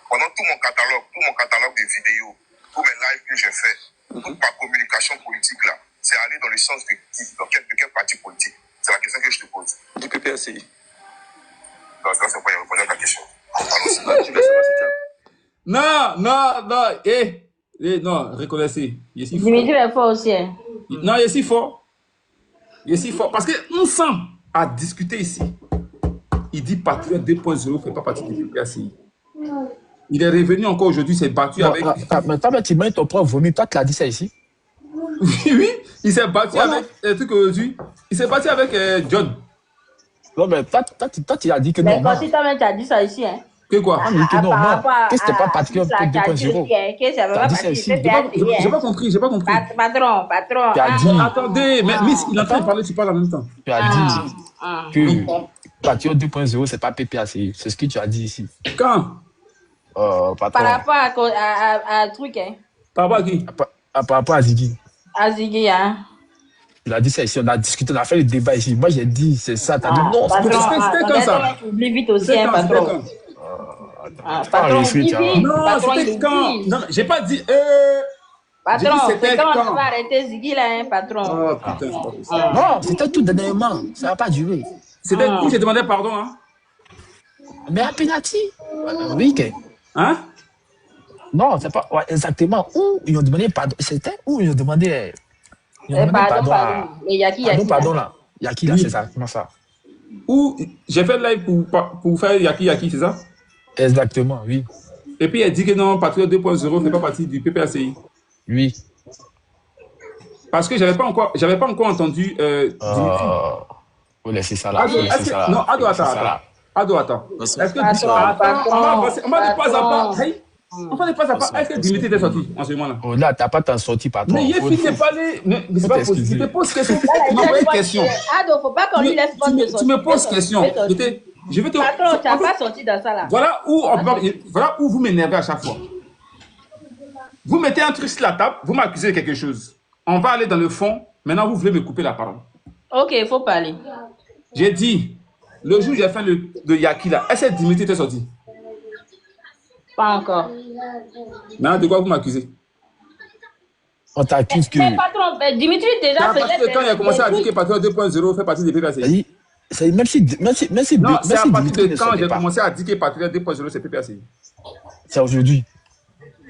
pendant tout mon catalogue de vidéos, tous mes lives que j'ai fait, toute ma communication politique là, c'est aller dans le sens de quel parti politique? C'est la question que je te pose. Du PPACI. Non, c'est pas répondre à ta question. Non, reconnaissez. Dimitri est fort aussi. Hein. Non, il est si fort. Il est si fort. Parce qu'on sent à discuter ici. Il dit Patriote 2.0 ne fait pas partie du PPACI. Il est revenu encore aujourd'hui, s'est battu avec. Mais toi, tu mets ton propre vomi. Toi, tu l'as dit ça ici. Oui, il s'est battu avec un truc aujourd'hui. Il s'est battu avec John. Non, mais toi, tu as dit que non. Mais quand tu as dit ça ici, hein. Que quoi? Ah, mais que non, non. Que c'était pas Patriote 2.0. Tu as dit ça ici. J'ai pas compris. Patron. Tu as dit. Attendez, mais Miss, il est en train de parler, tu parles en même temps. Tu as dit que Patriote 2.0, c'est pas PPACI. C'est ce que tu as dit ici. Quand? Par rapport à truc, hein. Par rapport à qui? Par rapport à Ziggy. À Ziggy, hein. Il a dit ça ici, on a discuté, on a fait le débat ici. Moi, j'ai dit, c'est ça. T'as dit non, c'était quand ça? Oublie vite aussi, hein, patron. Patron, c'était quand? Non, j'ai pas dit. Patron, c'est quand on va arrêter Ziggy là, hein, patron. Oh putain, c'est pas possible. Non, c'était tout dernièrement. Ça n'a pas duré. C'était où j'ai demandé pardon, hein? Mais à penalty. Oui, que. Hein? Non, c'est pas exactement où ils ont demandé pardon. C'était où ils ont demandé. Pardon. Et Yaki. Pardon là. Yaki là, c'est ça. Comment ça? Où j'ai fait le live pour faire Yaki, c'est ça? Exactement, oui. Et puis elle dit que non, Patriote 2.0 ne fait pas partie du PPACI. Oui. Parce que j'avais pas encore entendu. Faut laisser ça là. Non, Ado, attends. Est-ce que on va de pas à pas. On va de pas à pas. Est-ce que Dimitri était sorti en ce moment-là? Oh là, t'as pas t'en sorti, patron. Mais il est fini de parler. Mais c'est pas possible. Je te pose question. Tu m'envoies une question. Ado, faut pas qu'on lui laisse pas de sortir. Tu me poses question. Je vais te. Patron, tu n'as pas sorti dans ça là. Voilà où vous m'énervez à chaque fois. Vous mettez un truc sur la table, vous m'accusez de quelque chose. On va aller dans le fond. Maintenant, vous voulez me couper la parole. Ok, il faut parler. J'ai dit, le jour où j'ai fait le Yaki là, est-ce que Dimitri était sorti? Pas encore. Maintenant, de quoi vous m'accusez? On t'accuse que. Mais patron, Dimitri déjà faisait. Quand il a commencé à dire que Patriote 2.0 fait partie des PPACI. Même si non, c'est à partir de quand j'ai commencé à dire que Patriote 2.0 c'est PPACI. C'est aujourd'hui.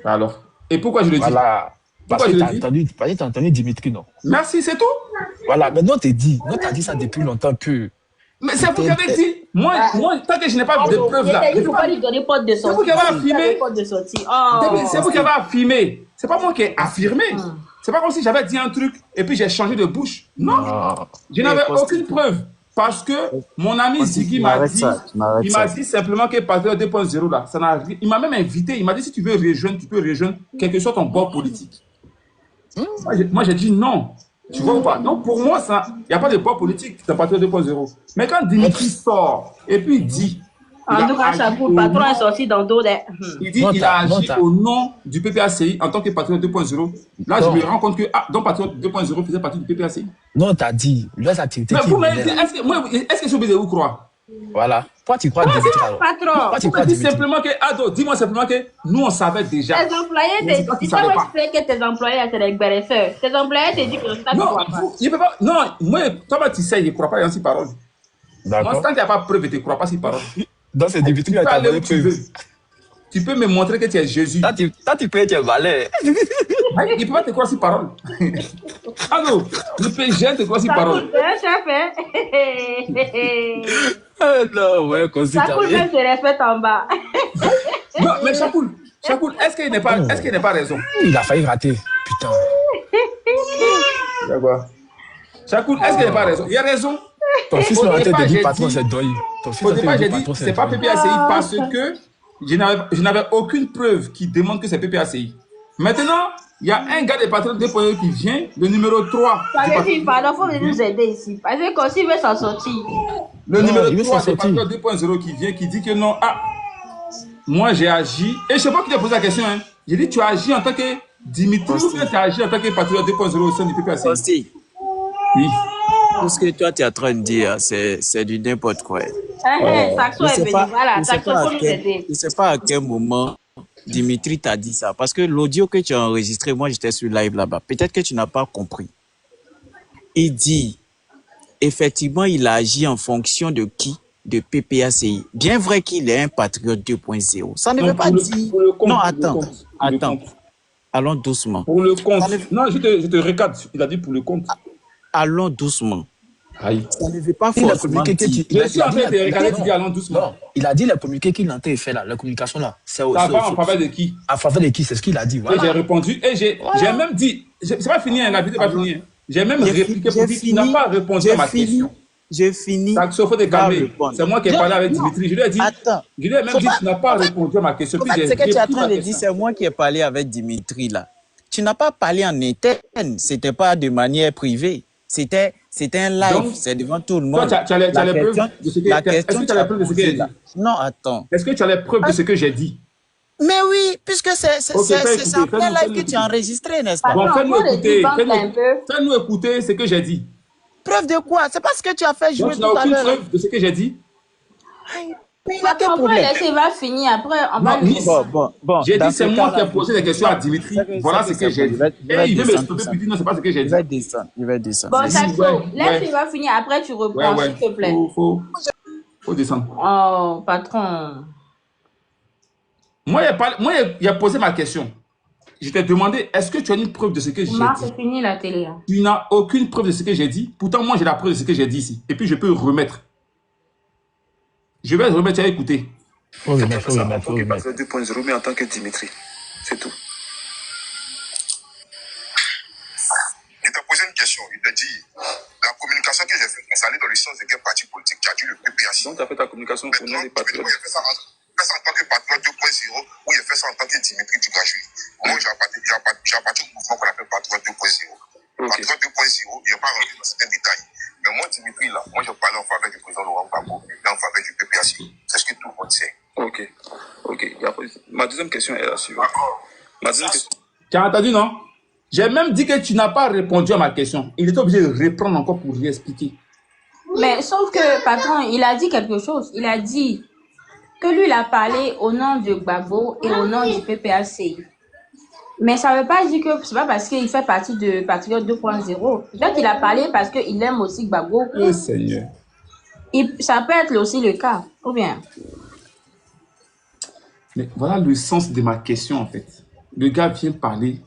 Alors, et pourquoi je le dis? Voilà. Parce que t'as entendu Dimitri, non? Merci, c'est tout. Voilà, mais nous t'as dit ça depuis longtemps que. Mais c'est vous qui avez dit. Moi, tant que je n'ai pas de preuves là. Il ne faut pas lui donner porte de sortie. C'est vous qui avez affirmé. C'est vous qui avez affirmé. C'est pas moi qui ai affirmé. C'est pas comme si j'avais dit un truc et puis j'ai changé de bouche. Non. Je n'avais aucune preuve. Parce que mon ami Ziggy m'a dit simplement que Patriote 2.0 là, ça n'a rien. Il m'a même invité. Il m'a dit si tu veux rejoindre, tu peux rejoindre quel que soit ton bord politique. Moi j'ai dit non. Tu vois ou pas? Donc pour moi, il n'y a pas de bord politique dans Patriote 2.0. Mais quand Dimitri sort et puis il dit. En tout cas, ça le patron est sorti dans d'autres. Il dit qu'il a agi au nom du PPACI en tant que Patriote 2.0. Là, je me rends compte que donc Patriote 2.0 faisait partie du PPACI. Non, t'as dit. Là, ça activité. Mais vous m'avez dit, est-ce que je suis obligé de vous croire? Voilà. Pourquoi tu crois Dimitri? Patron. Tu m'as dit simplement que, Ado, dis-moi simplement que nous, on savait déjà. Tes employés, tu sais que tes employés, c'est des gbéresseurs. Tes employés te disent que ça ne croit pas. Non, moi, toi, tu sais, je ne crois pas en ces paroles. Moi, D'accord. tant qu'il n'y a pas de preuve, je ne te crois pas si parole. Dans ces Dimitri, Tu il peux t'a aller où donné tu veux. preuve. Tu peux me montrer que tu es Jésus. Toi, tu peux être valet. Il ne peut pas te croire si parole. Ah non, le PG te croit si Ça parole. coûte, hein, chef, hein? Non, ouais, consi, Ça t'as coûte rien. même se respecte en bas. Non, mais Chakoul, est-ce qu'il n'a pas, pas raison? Il a failli rater. Putain. D'accord. Chakoul, est-ce qu'il n'a pas raison? Il a raison. Ton fils Au là, en tête départ, de j'ai dire patron, dit- c'est Doy. Ton fils Au en tête départ, de j'ai dire dit, patron, c'est pas Doy. PPACI parce que je n'avais aucune preuve qui démontre que c'est PPACI. Maintenant, il y a un gars des patrons de Poyo qui vient, le numéro 3. Ça veut dire, pardon, faut nous aider ici. Parce que quand il veut s'en sortir. Le Non, numéro il veut 3 s'en des sortir. patrons 2.0 qui vient, qui dit que non, moi j'ai agi. Et je sais pas qui t'a posé la question. Hein. J'ai dit, tu as agi en tant que Dimitri ou bien tu as agi en tant que patriote 2.0 au sein du PPACI? Aussi, Oui. tout ce que toi tu es en train de dire, c'est du n'importe quoi. Saxo est venu. Voilà, Saxo, faut nous aider. Je ne sais pas à quel moment Dimitri t'a dit ça. Parce que l'audio que tu as enregistré, moi j'étais sur live là-bas. Peut-être que tu n'as pas compris. Il dit, effectivement, il a agi en fonction de qui? De PPACI. Bien vrai qu'il est un patriote 2.0. Ça ne veut pas dire... Non, attends. Allons doucement. Pour le compte. Non, je te recadre. Il a dit pour le compte. Allons doucement. Aïe. Ça ne veut pas Il a forcément communiqué dire... Je suis en train de regarder, tu dis allons doucement. Non, il a dit le communiqué qu'il a fait là, la communication là. C'est Ça va en faveur de qui? En faveur de qui? C'est ce qu'il a dit. Et Voilà. j'ai répondu. Et j'ai même dit. C'est pas fini, hein, la vidéo n'est pas finie. Hein. J'ai même répliqué pour dire qu'il n'a pas répondu à ma question. J'ai fini. Saxo, faut te calmer. C'est moi qui ai parlé avec Dimitri. Je lui ai dit. Attends. Je lui ai même dit tu n'as pas répondu à ma question. En fait, ce que tu es en train de dire, c'est moi qui ai parlé avec Dimitri là. Tu n'as pas parlé en interne. C'était pas de manière privée. C'était un live. C'est devant tout le monde. Toi, tu as les preuves de ce que tu as les preuves de ce que j'ai dit? Non, attends. Est-ce que tu as les preuves de ce que j'ai dit? Mais oui, puisque c'est en plein live que tu as enregistré, n'est-ce pas? Bon, fais-nous écouter. un peu. Fais-nous écouter ce que j'ai dit. Preuve de quoi? C'est pas ce que tu as fait jouer Donc, tu tout n'as à aucune l'heure. preuve de ce que j'ai dit? Mais il a quel On peut problème? laisser, il va finir. Après, on va Non, lui Miss. Bon. J'ai dans dit, c'est ce moi qui cas-là, ai posé des questions à Dimitri. Voilà ce que j'ai dit. Et il veut m'expliquer, puis dire non, c'est pas ce que j'ai Il dit. va descendre. Il va descendre. Bon, Saxo, Ouais, laisse, ouais. il va finir. Après, tu reprends, Ouais. s'il te plaît. Faut descendre. Oh, patron. Moi, il a posé ma question. Je t'ai demandé, est-ce que tu as une preuve de ce que j'ai Omar, dit? c'est fini la télé. Hein. Tu n'as aucune preuve de ce que j'ai dit. Pourtant, moi, j'ai la preuve de ce que j'ai dit ici. Et puis, je peux remettre. Je vais remettre, tu as écouté. Faut remettre. 2.0, mais en tant que Dimitri. C'est tout. Il t'a posé une question. Il t'a dit, la communication que j'ai faite, c'est aller dans le sens de quel parti politique? Tu as dit le PPACI. Donc, tu as fait ta communication pour nous, les patriotes. Oui, il a fait ça en tant que patriote 2.0, ou il a fait ça en tant que Dimitri du gradué. Moi, j'ai appartenu au mouvement qu'on appelle patriote 2.0. Patriote 2.0, il n'y a pas rentré dans certains détails. Mais moi, Dimitri, là, moi, je parlais en faveur du président Laurent Gbagbo et en faveur du PPACI. C'est ce que tout le monde sait. Ok. Ma deuxième question est la suivante. Tu as entendu, non? J'ai même dit que tu n'as pas répondu à ma question. Il était obligé de reprendre encore pour lui expliquer. Mais sauf que, patron, il a dit quelque chose. Il a dit que lui, il a parlé au nom de Gbagbo et au nom du PPACI. Mais ça ne veut pas dire que c'est pas parce qu'il fait partie de Patriote 2.0. Peut-être qu'il a parlé parce qu'il aime aussi Gbagbo. Oh Seigneur. Ça peut être aussi le cas. Ou bien? Mais voilà le sens de ma question, en fait. Le gars vient parler,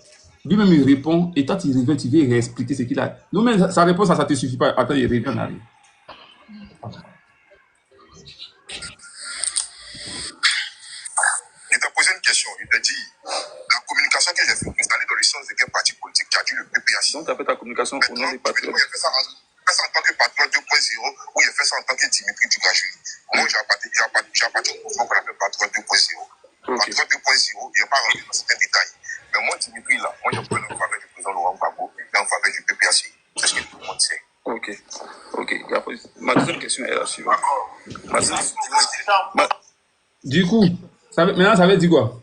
lui-même il répond, et toi tu reviens, tu viens réexpliquer ce qu'il a. Non, mais sa réponse, ça ne te suffit pas. Attends, il revient en arrière. Il t'a posé une question. Il t'a dit, la communication que j'ai faite, c'est aller dans le sens de quel parti politique? Tu as dit le PPACI. Donc, tu as fait ta communication au nom des patriotes. Il a fait ça en tant que patriote 2.0, ou il a fait ça en tant que Dimitri du gradué. Moi, j'ai appartenu au mouvement qu'on appelle patriote 2.0. Patriote 2.0, il n'y a pas rentré dans certains détails. Mais moi, Dimitri, là, moi, je parle en faveur du président Laurent Gbagbo et en faveur du PPACI. C'est ce que tout le monde sait. Ok. Ma deuxième question est la suivante. Du coup, maintenant, ça veut dire quoi?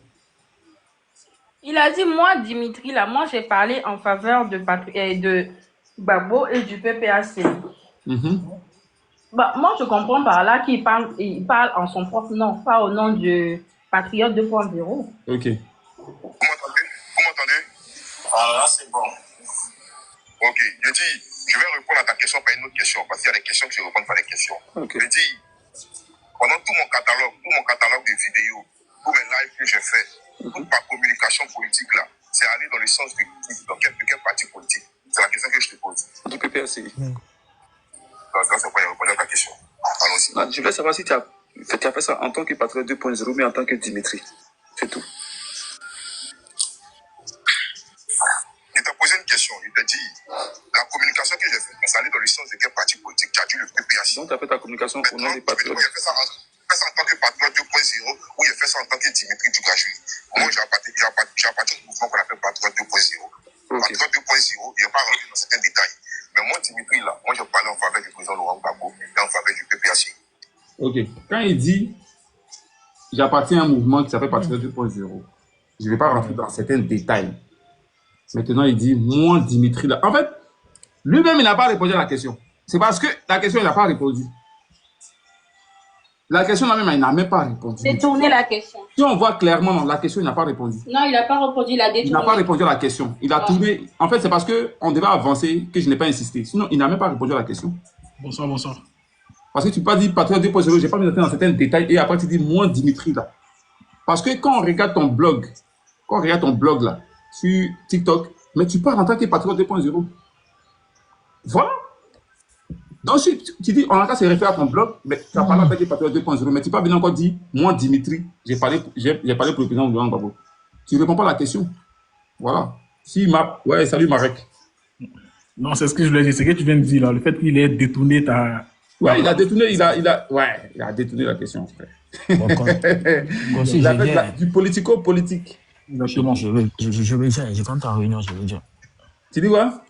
Il a dit, moi, Dimitri, là, moi, j'ai parlé en faveur de Gbagbo et du PPACI. Bah, moi, je comprends par là qu'il parle en son propre nom, pas au nom du Patriote 2.0. Ok. Vous m'entendez? Voilà, c'est bon. Ok. Je dis, Je vais répondre à ta question par une autre question, parce qu'il y a des questions que je réponds par des questions. Ok. Je dis, pendant tout mon catalogue de vidéos, tous les lives que j'ai fait, toute ma communication politique là, c'est aller dans le sens de quel parti politique. C'est la question que je te pose. Du PPACI. Donc, c'est pourquoi j'ai répondu à ta question. Allons-y. Ah, je veux savoir si tu as fait ça en tant que Patriote 2.0, mais en tant que Dimitri. C'est tout. Je t'ai posé une question. Je t'ai dit, la communication que j'ai faite, c'est aller dans le sens de quel parti politique. Tu as dit le PPACI. Donc, tu as fait ta communication au nom des Maintenant, Patriotes. il a fait ça en tant que Patriote 2.0 ou il a fait ça en tant que Dimitri du Gratuit. Moi, j'ai appartenu au mouvement qu'on appelle Patriote 2.0. Ok. Patriote 2.0, il n'y a pas rentré dans certains détails. Mais moi, Dimitri, là, moi, je parlais en faveur du président Laurent Gbagbo et en faveur du PPACI. Ok. Quand il dit j'appartiens à un mouvement qui s'appelle Patriote 2.0, je ne vais pas rentrer dans certains détails. Maintenant, il dit moi, Dimitri, là. En fait, lui-même, il n'a pas répondu à la question. C'est parce que la question, il n'a pas répondu. La question, là même, il n'a même pas répondu. Détourner la question. Si on voit clairement, la question, il n'a pas répondu. Non, il n'a pas répondu, il a Il n'a pas détourné. répondu à la question. Il a tourné. En fait, c'est parce qu'on devait avancer que je n'ai pas insisté. Sinon, il n'a même pas répondu à la question. Bonsoir, bonsoir. Parce que tu peux pas dire Patriote 2.0, je n'ai pas mis dans certains détails et après tu dis moi, Dimitri, là. Parce que quand on regarde ton blog, là, sur TikTok, mais tu parles en tant que Patriote 2.0. Voilà. Donc, si tu dis, on a qu'à se référer à ton blog, mais tu as parlé en tant que Patriote 2.0, mais tu peux pas bien encore dire, moi, Dimitri, j'ai parlé pour le président de Laurent Gbagbo. Tu ne réponds pas à la question. Voilà. Ouais, salut Marek. Non, c'est ce que je voulais dire. C'est ce que tu viens de dire là. Le fait qu'il ait détourné ta. Ouais, il a détourné, il a détourné la question, frère. Bon, quand si Il je a fait viens, du politico-politique. Exactement. je vais dire, je rentre en réunion, je vais dire. Tu dis quoi?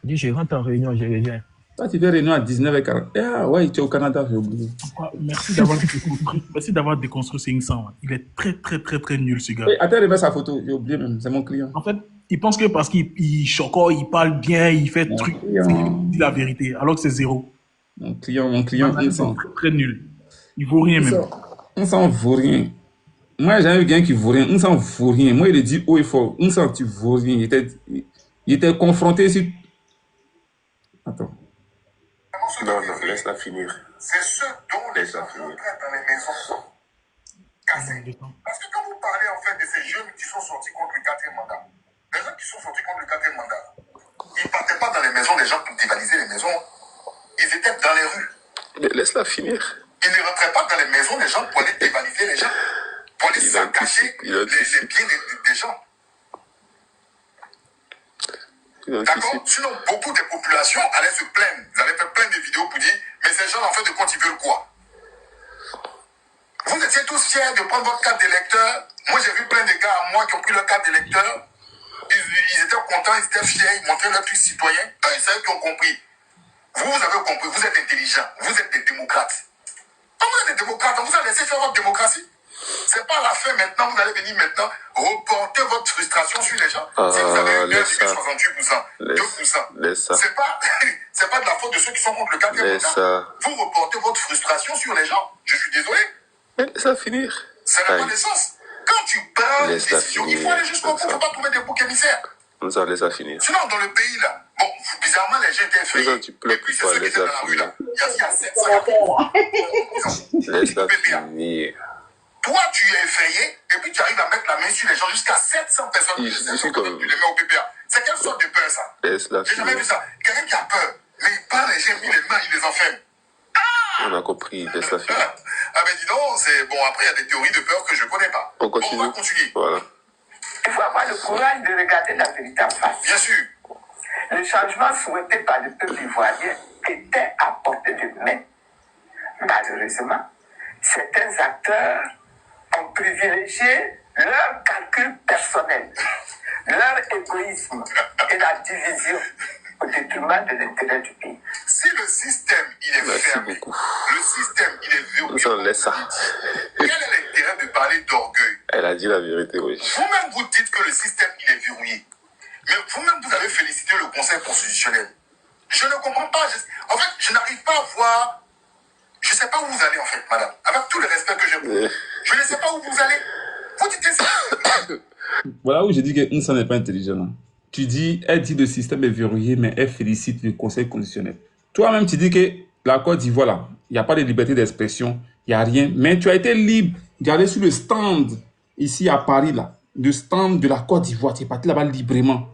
Je dis, je rentre en réunion, je vais dire. Toi, tu fais réunion à 19h40. Ah ouais, tu es au Canada, j'ai oublié. Merci d'avoir déconstruit. Merci d'avoir déconstruit Sing Sang. Il est très, très, très, très nul, ce gars. Hey, attends, remet sa photo, j'ai oublié même, c'est mon client. En fait, il pense que parce qu'il chocore, il parle bien, il fait Mon truc, client. il dit la vérité, alors que c'est zéro. Mon client, C'est on très, très nul. Il vaut rien même. On s'en vaut rien. Moi, j'ai eu quelqu'un qui vaut rien. On s'en vaut rien. Moi, il a dit haut et fort. On s'en tu vaut rien. Il était confronté sur. Attends. Non, non, laisse-la finir. C'est ce dont les gens vont dans les maisons cassées. Parce que quand vous parlez en fait de ces jeunes qui sont sortis contre le 4e mandat, les gens qui sont sortis contre le 4e mandat, ils ne partaient pas dans les maisons des gens pour dévaliser les maisons. Ils étaient dans les rues. Mais laisse-la finir. Ils ne rentraient pas dans les maisons des gens pour aller dévaliser les gens, pour aller saccager les biens des gens. D'accord? Sinon, beaucoup de populations allaient se plaindre. Ils avaient fait plein de vidéos pour dire, mais ces gens, en fait, de compte, ils veulent quoi? Vous étiez tous fiers de prendre votre carte d'électeur. Moi, j'ai vu plein de gars à moi qui ont pris leur carte d'électeur. Ils étaient contents, ils étaient fiers, ils montraient leur truc citoyen. Eux, ils savaient qu'ils ont compris. Vous avez compris, vous êtes intelligents, vous êtes des démocrates. Quand vous êtes des démocrates, vous allez laisser faire votre démocratie. C'est pas la fin maintenant, vous allez venir maintenant reporter votre frustration sur les gens. Si vous avez 1,68%, 2%, c'est pas de la faute de ceux qui sont contre le 4e mandat. Vous reportez votre frustration sur les gens. Je suis désolé. Mais laisse-la finir. Ça n'a pas de sens. Quand tu prends une décision, il faut aller jusqu'au bout, il ne faut pas trouver des boucs émissaires. Nous allons laisser finir. Sinon, dans le pays, là, bon, bizarrement, les gens étaient effrayés. Tu pleures et puis, c'est pas, ceux qui étaient dans la rue, là. Il y a 700. Laisse-la finir. Toi, tu es effrayé, et puis tu arrives à mettre la main sur les gens jusqu'à 700 personnes. Tu les mets au PPA. C'est quelle sorte de peur, ça? Laisse-la J'ai jamais finir. vu ça. Quelqu'un qui a peur, mais il parle, les gens, il les mains, il les enferme. On a compris, laisse-la finir. Ah ben dis donc, c'est bon, après il y a des théories de peur que je ne connais pas. On continue. Bon, on va continuer. Voilà. Il faut avoir le courage de regarder la vérité en face. Bien sûr. Le changement souhaité par le peuple ivoirien était à portée de main. Malheureusement, certains acteurs ont privilégié leur calcul personnel, leur égoïsme et la division au détriment de l'intérêt du pays. Si le système, il est fermé, le système, il est verrouillé, On laisse ça. quel est l'intérêt de parler d'orgueil? Elle a dit la vérité, oui. Vous-même, vous dites que le système, il est verrouillé. Mais vous-même, vous avez félicité le Conseil constitutionnel. Je ne comprends pas. En fait, je n'arrive pas à voir. Je ne sais pas où vous allez, en fait, madame. Avec tout le respect que j'ai pour vous. Je ne sais pas où vous allez. Vous dites ça. Voilà où j'ai dit que Nsa n'est pas intelligent. Là. tu dis, elle dit le système est verrouillé, mais elle félicite le Conseil constitutionnel. Toi-même, tu dis que la Côte d'Ivoire, là, il n'y a pas de liberté d'expression, il n'y a rien. Mais tu as été libre d'aller sur le stand, ici à Paris, là, le stand de la Côte d'Ivoire. Tu es parti là-bas librement.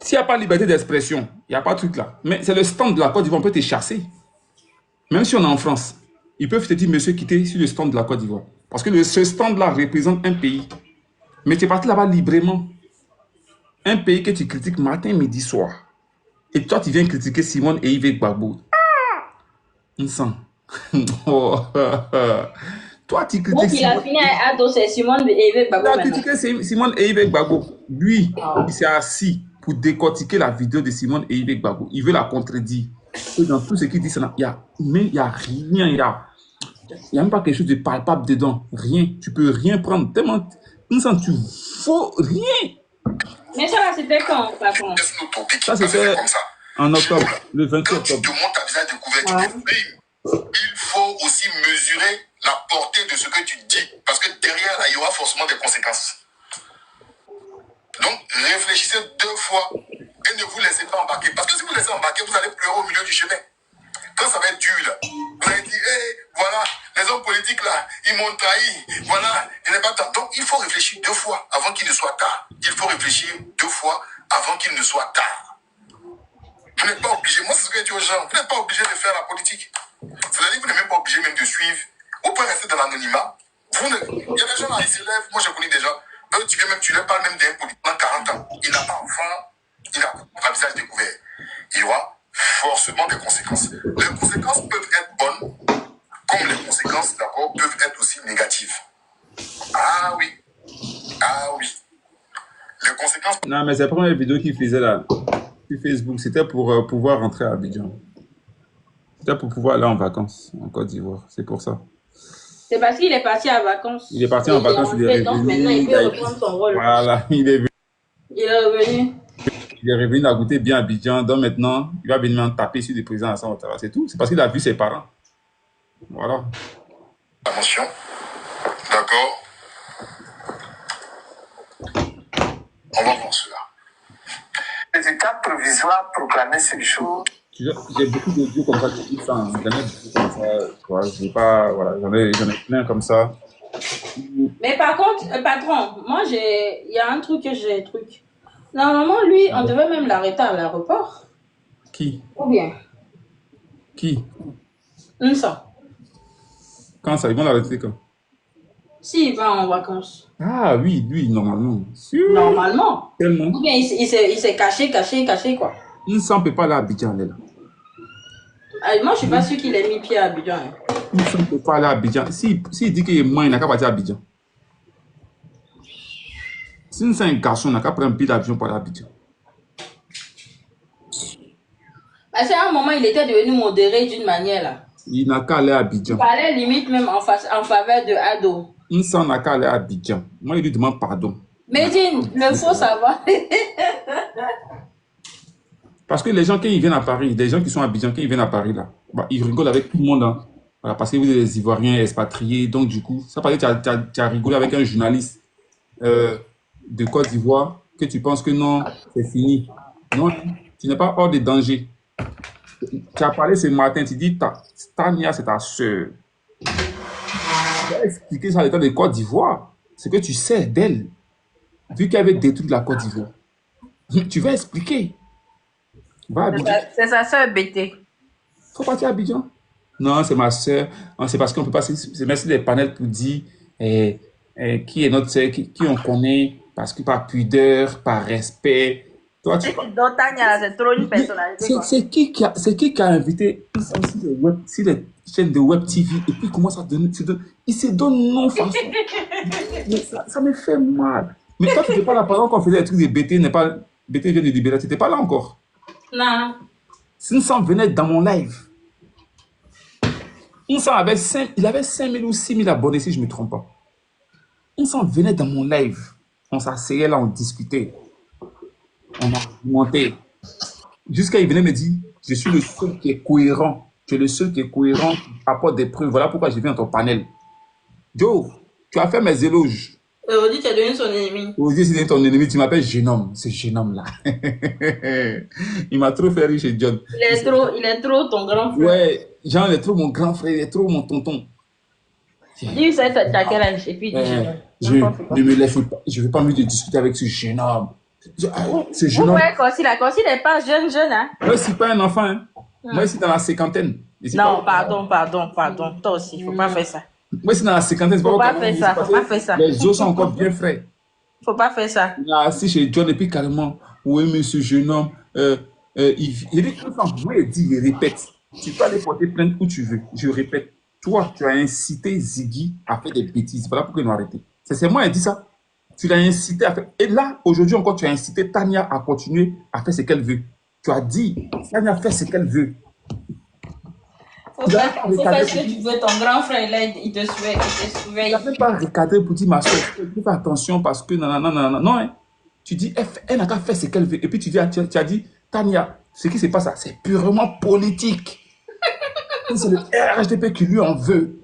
S'il n'y a pas de liberté d'expression, il n'y a pas de truc là. Mais c'est le stand de la Côte d'Ivoire, on peut te chasser. Même si on est en France, ils peuvent te dire, monsieur, quittez sur le stand de la Côte d'Ivoire. Parce que ce stand-là représente un pays. Mais tu es parti là-bas librement. Un pays que tu critiques matin, midi, soir. Et toi, tu viens critiquer Simone et Yves Gbagbo. Ah! Oh. Toi, tu critiques Donc, il a fini à Ado, c'est Simone et Yves Gbagbo. Tu as critiqué Simone et Yves Gbagbo. Lui, il s'est assis pour décortiquer la vidéo de Simone et Yves Gbagbo. Il veut la contredire. Et dans tout ce qu'il dit, il n'y a rien. Il n'y a même pas quelque chose de palpable dedans. Rien. Tu peux rien prendre. Tellement, tu faut rien. Mais ça, là, c'était quand, par contre? Ça, c'était en octobre, le 28 octobre. Quand tu te montes à visage découvert, tu t'exprimes. Il faut aussi mesurer la portée de ce que tu dis. Parce que derrière, là, il y aura forcément des conséquences. Donc, réfléchissez 2 fois et ne vous laissez pas embarquer. Parce que si vous laissez embarquer, vous allez pleurer au milieu du chemin. Quand ça va être dur, là, vous allez dire, hey, voilà, les hommes politiques, là, ils m'ont trahi. Voilà, je n'ai pas temps. Donc, il faut réfléchir 2 fois avant qu'il ne soit tard. Il faut réfléchir 2 fois avant qu'il ne soit tard. Vous n'êtes pas obligé. Moi, c'est ce que je dis aux gens. Vous n'êtes pas obligé de faire la politique. C'est-à-dire que vous n'êtes même pas obligé même de suivre. Vous pouvez rester dans l'anonymat. Il y a des gens là, ils se lèvent. Moi, je connais des gens. Tu viens même, tu leur parles même d'un politique pendant 40 ans. Il n'a pas enfant. Il a un visage découvert. Il y aura forcément des conséquences. Les conséquences peuvent être bonnes, comme les conséquences, d'accord, peuvent être aussi négatives. Ah oui. Ah oui. Les conséquences... Non, mais c'est la première vidéo qu'il faisait là, sur Facebook. C'était pour pouvoir rentrer à Abidjan. C'était pour pouvoir aller en vacances en Côte d'Ivoire. C'est pour ça. C'est parce qu'il est parti en vacances. Il est parti en vacances, il est revenu. Donc maintenant, il peut reprendre son rôle. Voilà, il est venu. Il est revenu. Il est revenu à goûter bien Abidjan. Donc maintenant, il va venir taper sur des présidents à Alassane Ouattara. C'est tout. C'est parce qu'il a vu ses parents. Voilà. Attention. D'accord. On va voir cela. Les états provisoires proclamés ce jour. J'ai beaucoup d'audio comme ça qui disent ça. J'en ai beaucoup comme ça. Voilà, j'en ai plein comme ça. Mais par contre, patron, moi, il y a un truc que j'ai Normalement, lui, on devait même l'arrêter à l'aéroport. Qui? Ou bien? Qui? Ça. Quand ça? Ils vont l'arrêter quand? S'il va en vacances. Ah oui, lui, normalement. Normalement. Tellement. Ou bien il s'est caché, quoi. Il ne peut pas aller à Abidjan, là. Moi, je suis pas sûr qu'il ait mis pied à Abidjan. Il ne peut pas aller à Abidjan. S'il dit qu'il est moins, il n'a qu'à partir à Abidjan. Si c'est un garçon, il n'a qu'à prendre un billet d'avion pour aller à Abidjan. Parce qu'à un moment, il était devenu modéré d'une manière, là. Il n'a qu'à aller à Abidjan. Il parlait limite même en faveur de Ado. Il n'a qu'à aller à Abidjan. Moi, il lui demande pardon. Mais dis, le faut savoir. Parce que les gens, quand ils viennent à Paris, les gens qui sont à Abidjan, quand ils viennent à Paris, là, bah, ils rigolent avec tout le monde. Hein. Voilà, parce que vous êtes des Ivoiriens expatriés. Donc, du coup, ça paraît que tu as rigolé avec un journaliste de Côte d'Ivoire, que tu penses que non, c'est fini. Non, tu n'es pas hors de danger. Tu as parlé ce matin, tu dis, Tania, c'est ta soeur. Tu vas expliquer ça à l'état de Côte d'Ivoire. Ce que tu sais d'elle, vu qu'elle avait détruit la Côte d'Ivoire. Tu vas expliquer. C'est sa soeur bêtée. Faut partir à Abidjan. Non, c'est ma soeur. C'est parce qu'on peut pas se mettre sur des panels pour dire qui est notre soeur, qui on connaît, parce que par pudeur, par respect. Toi, tu Donc, Tania, c'est trop une personnalité. C'est qui qui a invité sur les chaînes de Web TV et puis commence à donner. Il se donne non, façon. ça me fait mal. Mais toi, tu n'étais pas là pendant qu'on faisait des trucs de BT, BT vient de libérer. Tu n'étais pas là encore. Non. Sinsan venait dans mon live. Sinsan avait 5 000 ou 6 000 abonnés, si je ne me trompe pas. Sinsan venait dans mon live. On s'asseyait là, on discutait. On a monté. Jusqu'à il venait me dire, je suis le seul qui est cohérent. Tu es le seul qui est cohérent, qui apporte des preuves. Voilà pourquoi je viens dans ton panel. Joe, tu as fait mes éloges. Aujourd'hui, tu es devenu son ennemi. Aujourd'hui, si c'est ton ennemi, tu m'appelles jeune homme. Ce jeune homme-là. Il m'a trop fait rire chez John. Il est trop ton grand frère. Ouais, Jean, il est trop mon grand frère, il est trop mon tonton. Dis, ça, t'as quel âge? Et puis, je ne me lève pas. Je ne veux pas mieux de discuter avec ce jeune homme. Ce jeune homme. Ouais, Corsi n'est pas jeune, hein. Moi, je ne suis pas un enfant. Hein. Moi, je suis dans la cinquantaine. Non, pardon. Toi aussi, il ne faut pas faire ça. Moi, c'est dans la cinquantaine. Faut pas faire ça. Les os sont encore bien frais. Faut pas faire ça. Il est assis chez John et puis carrément, oui, monsieur jeune homme, il répète. Tu peux aller porter plainte où tu veux. Je répète, toi, tu as incité Ziggy à faire des bêtises. Voilà pourquoi ils l'ont arrêté. C'est moi qui ai dit ça. Tu l'as incité à faire. Et là, aujourd'hui encore, tu as incité Tania à continuer à faire ce qu'elle veut. Tu as dit, Tania fait ce qu'elle veut. Faut faire ce que tu veux. Ton grand frère, là, il te surveille. Tu n'avais pas recadré pour dire, ma soeur, fais attention parce que non. Hein. Tu dis, elle n'a qu'à faire ce qu'elle veut. Et puis tu as dit, Tania, ce qui se passe là, c'est purement politique. C'est le RHDP qui lui en veut.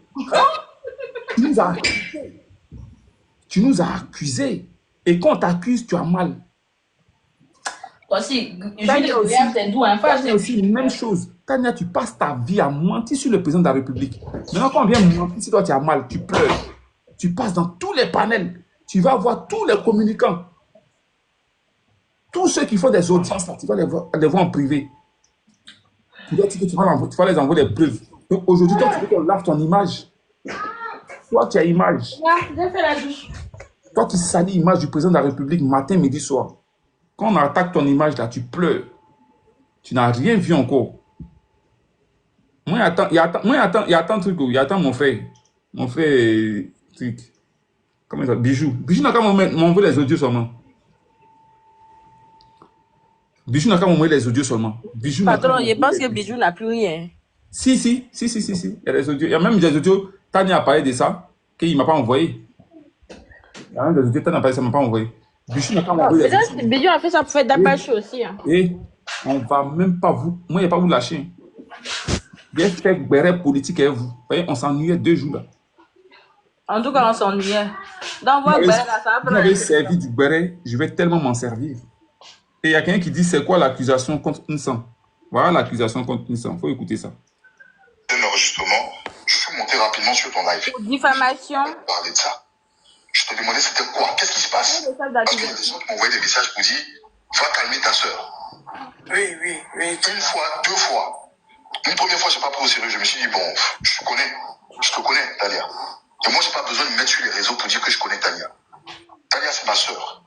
Tu nous as accusés. Et quand on t'accuse, tu as mal. Aussi, c'est doux, hein. C'est aussi une même chose. Tania, tu passes ta vie à mentir sur le président de la République. Maintenant, quand on vient mentir, si toi tu as mal, tu pleures. Tu passes dans tous les panels. Tu vas voir tous les communicants. Tous ceux qui font des audiences, là, tu vas les voir en privé. Tu vas les envoyer des preuves. Donc aujourd'hui, toi, tu veux qu'on lave ton image. Toi, tu as image. J'ai fait la douche. Toi qui salis l'image du président de la République matin, midi, soir. Quand on attaque ton image, là, tu pleures. Tu n'as rien vu encore. Moi, il attend truc. Il attend mon frère. Mon frère, truc. Comment il s'appelle? Bijou. Bijou n'a qu'à m'envoyer les audios seulement. Bijou n'a qu'à m'envoyer les audios seulement. Patron, je pense que Bijou n'a plus rien. Si. Il y a des audios. Il y a même des audios. Tania a parlé de ça, qu'il ne m'a pas envoyé. Il y a même des audios. Tania a parlé de ça, il ne m'a pas envoyé. Bijou n'a qu'à m'envoyer les audios. Bijou a fait ça pour faire d'apache aussi. Hein. Et on ne va même pas vous. Moi, il n'y a pas vous lâcher. Bien fait béret politique avec vous. Vous voyez, on s'ennuyait 2 jours là. En tout cas, on s'ennuyait. Dans votre béret là, ça va prendre. Vous m'avez servi du béret, je vais tellement m'en servir. Et il y a quelqu'un qui dit c'est quoi l'accusation contre Nsan. Voilà l'accusation contre Nsan. Il faut écouter ça. Un enregistrement, je suis monté rapidement sur ton live. Diffamation. Parler de ça. Je te demandais c'était quoi? Qu'est-ce qui se passe? Parce qu'il y a des gens qui m'envoyaient des messages pour dire va calmer ta soeur. Oui. Une fois, 2 fois. Une première fois, je n'ai pas pris au sérieux. Je me suis dit, bon, je te connais, Tania. Et moi, je n'ai pas besoin de me mettre sur les réseaux pour dire que je connais Tania. Tania, c'est ma soeur.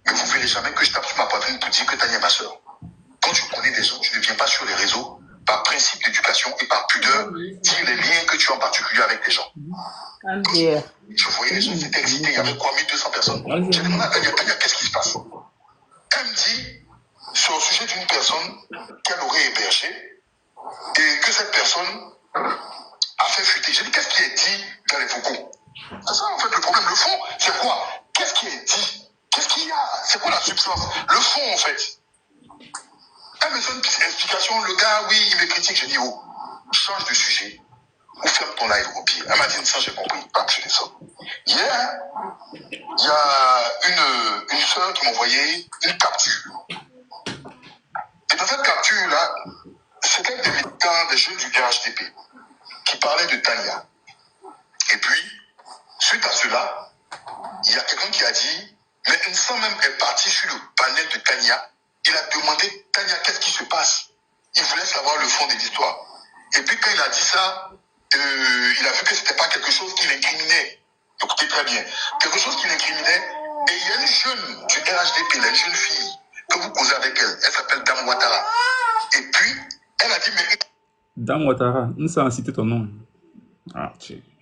Mais vous ne verrez jamais que je tape sur ma poitrine pour dire que Tania est ma soeur. Quand tu connais des gens, tu ne viens pas sur les réseaux par principe d'éducation et par pudeur dire les liens que tu as en particulier avec les gens. Je voyais les gens s'étaient excités. Il y avait quoi, 1200 personnes. J'ai demandé à Tania, qu'est-ce qui se passe? Elle me dit, c'est au sujet d'une personne qu'elle aurait hébergée et que cette personne a fait fuiter. J'ai dit, qu'est-ce qui est dit dans les vocaux? C'est ça, en fait, le problème. Le fond, c'est quoi? Qu'est-ce qui est dit? Qu'est-ce qu'il y a? C'est quoi la substance? Le fond, en fait. Elle me fait une petite explication. Le gars, oui, il me critique. J'ai dit, oh, change de sujet ou ferme ton live au pire. Elle m'a dit, ça, j'ai compris. Pas que je descends. Hier, il y a une soeur qui m'a envoyé une capture. Et dans cette capture-là, c'était des militants, des jeunes du RHDP qui parlaient de Tania. Et puis, suite à cela, il y a quelqu'un qui a dit, mais Nsan même est parti sur le panel de Tania. Il a demandé, Tania, qu'est-ce qui se passe? Il voulait savoir le fond de l'histoire. Et puis quand il a dit ça, il a vu que ce n'était pas quelque chose qui l'incriminait. Écoutez très bien. Quelque chose qui l'incriminait. Et il y a une jeune du RHDP, une jeune fille, que vous causez avec elle. Elle s'appelle Dame Ouattara. Et puis, elle a dit, mais... Dame Ouattara, Nsan a cité ton nom. Ah,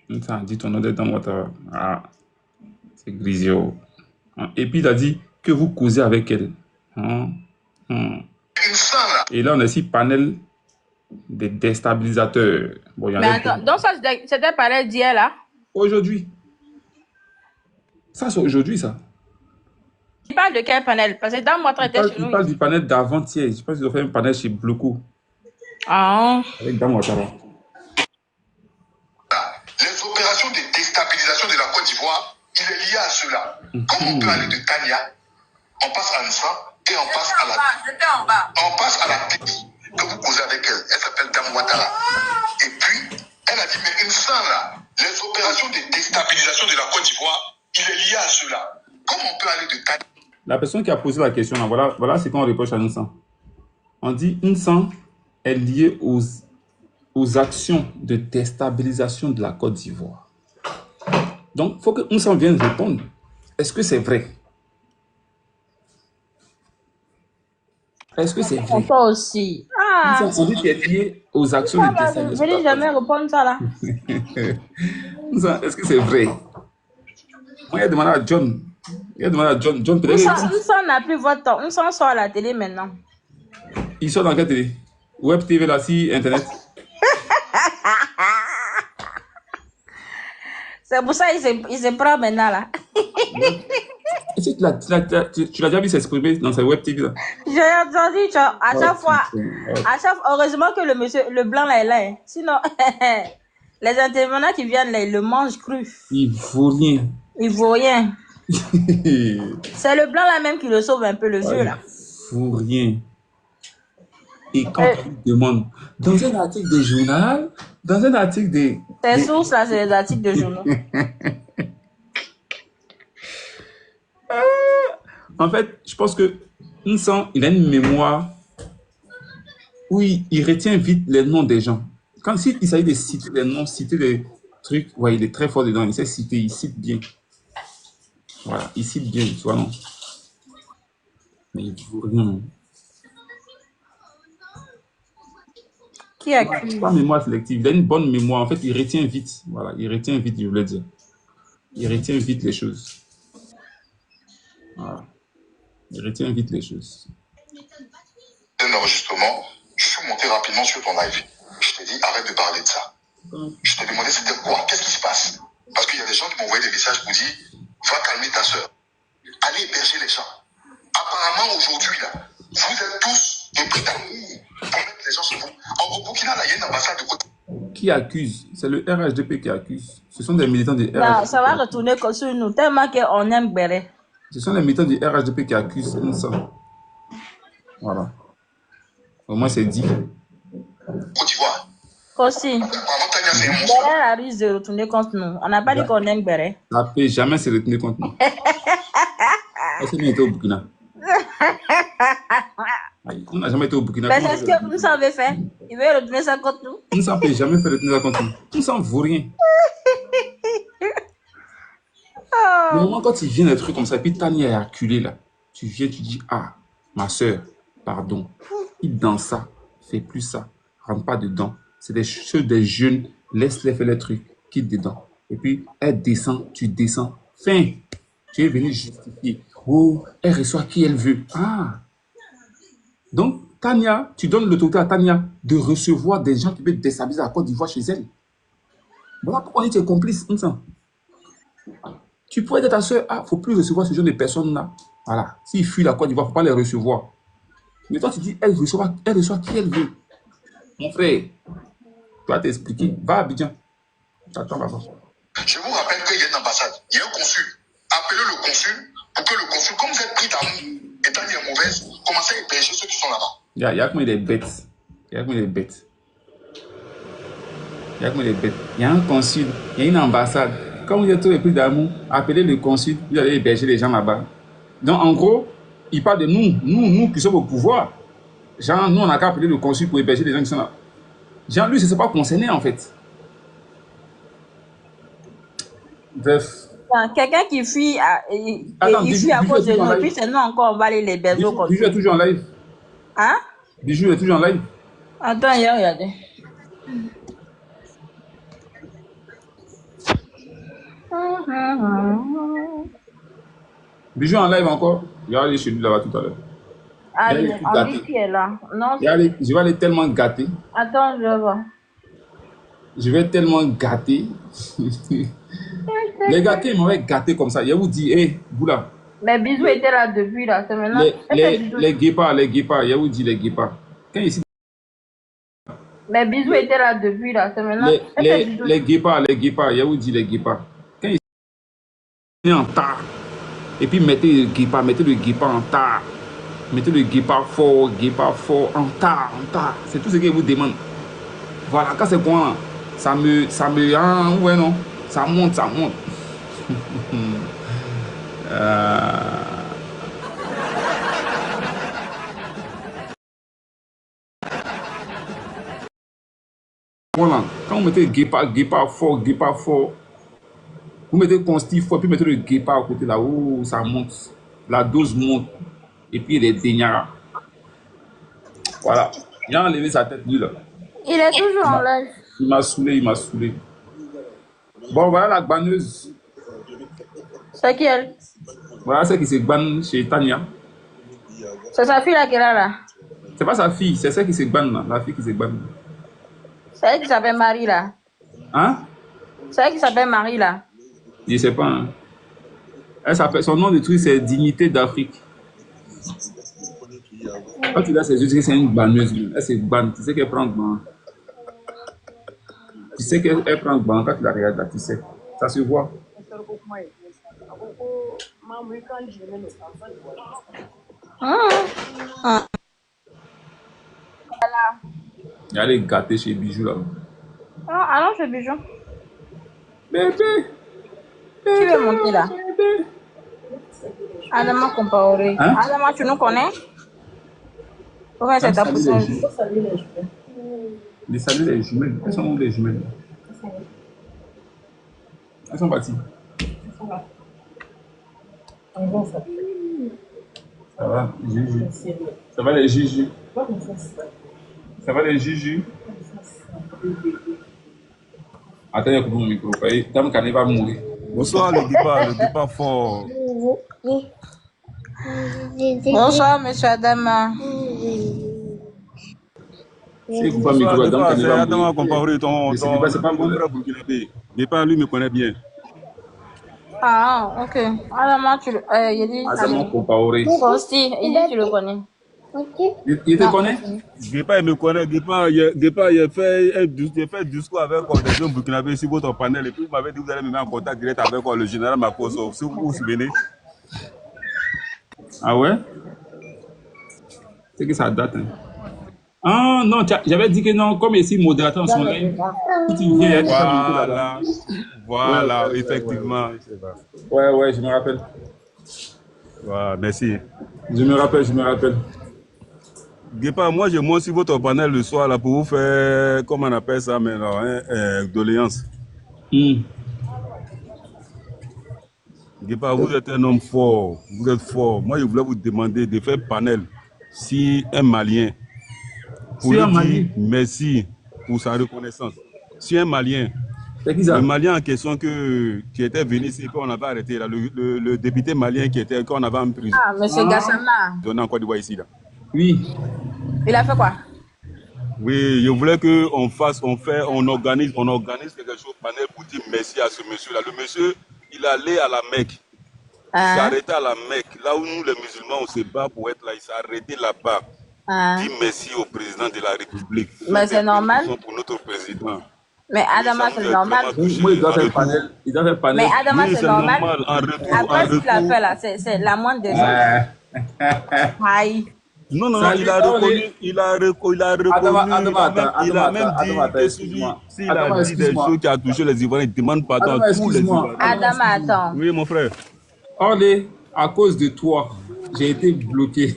Nsan a dit ton nom de Dame Ouattara. Ah, c'est Grisio. Et puis il a dit que vous causez avec elle. Et là, on a ici panel des déstabilisateurs. Bon, mais attends, donc ça, c'était panel d'hier là? Aujourd'hui. Ça, c'est aujourd'hui, ça. Tu parles de quel panel? Parce que dans moi, traité chez nous. Je parle du panel d'avant-hier. Je pense qu'ils ont fait un panel chez Bloco. Ah. Avec Dame Ouattara. Les opérations de déstabilisation de la Côte d'Ivoire il est lié à cela. Comment on peut aller de Tania, on passe à Nsa et on passe à on passe à la tête que vous causez avec elle. Elle s'appelle Dame Ouattara. Et puis, elle a dit, mais Nsa là, les opérations de déstabilisation de la Côte d'Ivoire, il est lié à cela. Comment on peut aller de Tania? La personne qui a posé la question, là, voilà ce qu'on reproche à Nsa. On dit Nsa est lié aux actions de déstabilisation de la Côte d'Ivoire. Donc, il faut que Nsa vienne répondre. Est-ce que c'est vrai? Est-ce que c'est vrai? Toi aussi. Ah. Nsa, on dit qu'il est lié aux actions de déstabilisation. Je ne vais jamais répondre ça là. Nsa, est-ce que c'est vrai? Moi, il a demandé à John. Il a demandé à John. John, peut-être. Nsa n'a plus votre temps. Nsa sort à la télé maintenant. Il sort dans quelle télé? Web TV là, si Internet. C'est pour ça qu'il se prend maintenant là. Est-ce que tu l'as déjà vu s'exprimer dans sa Web TV là? J'ai entendu, à chaque fois, heureusement que le monsieur, le blanc là est là. Hein. Sinon, les intervenants qui viennent là, ils le mangent cru. Il vaut rien. Il vaut rien. C'est le blanc là même qui le sauve un peu, le vieux là. Il vaut rien. Et quand on lui demande, dans un article de journal, dans un article de... Tes sources là, c'est les articles de journaux. En fait, je pense que Nsa, il a une mémoire où il retient vite les noms des gens. Quand il s'agit de citer les noms, citer les trucs, ouais, il est très fort dedans, il sait citer, il cite bien. Voilà, il cite bien, tu vois, non? Mais il ne vaut rien. Qui a pas mémoire sélective, il a une bonne mémoire. En fait, il retient vite. Voilà, il retient vite, je voulais dire. Il retient vite les choses. Voilà. Il retient vite les choses. Un enregistrement, je suis monté rapidement sur ton live. Je t'ai dit, arrête de parler de ça. Je t'ai demandé c'était quoi, qu'est-ce qui se passe? Parce qu'il y a des gens qui m'envoyaient des messages pour dire, va calmer ta soeur. Allez héberger les gens. Apparemment, aujourd'hui, là, vous êtes tous épris d'amour pour mettre les gens sur vous. Au Burkina, là, il y a une ambassade de côté. Qui accuse? C'est le RHDP qui accuse. Ce sont des militants du RHDP. Non, ça va retourner sur nous, tellement qu'on aime Béré. Ce sont les militants du RHDP qui accusent Nsa. Voilà. Au moins, c'est dit. Côte d'Ivoire. Aussi. Béré a risque de retourner contre nous. On n'a pas dit qu'on aime Béré. Ça ne peut jamais se retourner contre nous. Est-ce qu'on était au Burkina? On n'a jamais été au Burkina. Mais c'est ce que Nsa avait fait. Il veut retourner ça contre nous. Nsa ne peut jamais faire retourner ça contre nous. Nsa ne vaut rien. Le moment quand il vient des trucs comme ça, et puis Tania est acculée là, tu viens, tu dis, ah, ma soeur, pardon, il dans ça, fais plus ça, rentre pas dedans. C'est des choses des jeunes, laisse-les faire les trucs, quitte dedans. Et puis, elle descend, tu descends. Fin, tu es venu justifier. Oh, elle reçoit qui elle veut. Ah. Donc, Tania, tu donnes l'autorité à Tania de recevoir des gens qui veulent déstabiliser la Côte d'Ivoire chez elle. Voilà pourquoi on dit que tu es complice. Tu pourrais dire à ta soeur, ah, il ne faut plus recevoir ce genre de personnes-là. Voilà. S'ils fuient la Côte d'Ivoire, il ne faut pas les recevoir. Mais toi, tu dis, elle reçoit qui elle veut. Mon frère, tu vas t'expliquer. Va à Abidjan. T'attends là-bas. Je vous rappelle qu'il y a une ambassade, il y a un consul. Appelez le consul pour que le consul, comme vous êtes pris d'amour et Tania est mauvaise, commencez à héberger ceux qui sont là-bas. Il y a comme des bêtes. Il y a comme des bêtes. Il y a comme des bêtes. Il y a un consul, il y a une ambassade. Comme vous êtes tous les prix d'amour, appelez le consul, vous allez héberger les gens là-bas. Donc, en gros, il parle de nous qui sommes au pouvoir. Genre, nous, on n'a qu'à appeler le consul pour héberger les gens qui sont là. Genre, lui, ce n'est pas concerné, en fait. Bref. Quelqu'un qui fuit, il fuit à cause de nous, et puis c'est nous encore, on va aller l'héberger au consul. Bijou est toujours en live. Hein? Bijou est toujours en live. Attends, il y a regardé. Bijou en live encore. Je vais aller chez lui là-bas tout à l'heure. Ah, Henri qui est là. Non, je vais aller tellement gâter. Attends, je vois. Je vais tellement gâter. Les gâtés, ils m'avaient gâté comme ça. Je vous dis, hé, vous là. Mais Bisou était là depuis là. C'est maintenant. Les guépards, je vous dis les guépards. Quand ici. Mais Bisou était là depuis là. C'est maintenant. Les guépards, je vous dis les guépards. en tas. Et puis mettez le guépard en tas. Mettez le guépard fort en tas. C'est tout ce qu'il vous demande. Voilà, quand c'est bon, ça me, ouais non, ça monte. Voilà, quand vous mettez le guépard fort, vous mettez consti fort, puis mettez le guépard à côté là, où ça monte, la dose monte, et puis il est dégnard. Voilà, il a enlevé sa tête lui là. Il est toujours en live. Il m'a saoulé. Bon, voilà la gbaneuse. C'est qui elle? Voilà celle qui se gbanne chez Tania. C'est sa fille là qui est là. C'est pas sa fille, c'est celle qui se gbanne là, la fille qui se gbanne. C'est elle qui s'appelle Marie là. Hein? C'est elle qui s'appelle Marie là. Je sais pas. Hein. Elle s'appelle, son nom de truc c'est Dignité d'Afrique. Quand tu l'as, c'est juste que c'est une banneuse. Elle se banne. Tu sais qu'elle prend ban. Tu sais qu'elle prend ban quand tu la regardes là, tu sais. Ça se voit. Il y a les gâtés chez Bijou là. Allons chez Bijou. Bébé. Qui veut monter là? Adama Compaoré. Hein? Adama, tu nous connais? Ouais, c'est ta poussée. Les saluts les jumelles. Elles sont où les jumelles? Elles sont parties. Ça va, Juju. Ça va les Juju. Ça va les Juju. Attends, il y a mon micro. Dame Kane va mourir. Bonsoir, le départ fort. Bonsoir, monsieur Adama. Si vous pas micro, Dame Kane va mourir. Compaoré, ton frère burkinabé. Départ, lui, me connaît bien. Ah, ok. Adama, tu le... il dit... Adama Compaoré. Consti, il dit tu le connais. Il te connaît? Départ, il me connaît. Départ, il a fait un discours avec des jeunes burkinabés sur votre panel. Et puis, il m'avait dit que vous allez me mettre en contact direct avec le général Makoso. Si vous vous souvenez. Ah ouais? C'est que ça date. Hein. Ah non, j'avais dit que non, comme ici, modérateur en son live, tu viens, voilà, effectivement. Ouais, je me rappelle. Voilà, merci. Je me rappelle. Départ, moi, je monte sur votre panel le soir là pour vous faire, comment on appelle ça maintenant, doléance. Départ, vous êtes un homme fort, vous êtes fort. Moi, je voulais vous demander de faire panel si un Malien, pour lui dire merci pour sa reconnaissance. Si un Malien, le Malien en question qui était venu ici, qu'on avait arrêté, là, le député malien qu'on avait en prison. Ah, monsieur Gassama. Donné en Côte d'Ivoire ici. Là. Oui. Il a fait quoi? Oui, je voulais qu'on organise quelque chose panel pour dire merci à ce monsieur-là. Le monsieur, il allait à la Mecque. Il s'est arrêté à la Mecque. Là où nous, les musulmans, on se bat pour être là. Il s'est arrêté là-bas. Dit merci au président de la République. Mais c'est normal. Pour notre président. Mais Adama, c'est normal. Il doit faire panel. Mais Adama, c'est normal. Après ce qu'il a fait là, c'est la moindre des choses. Aïe. Non, il a reconnu. Il a même dit que s'il a dit des choses qui a touché les Ivoiriens, il demande pardon à tous les Ivoiriens. Adama, attends. Oui, mon frère. Allez, à cause de toi, j'ai été bloqué.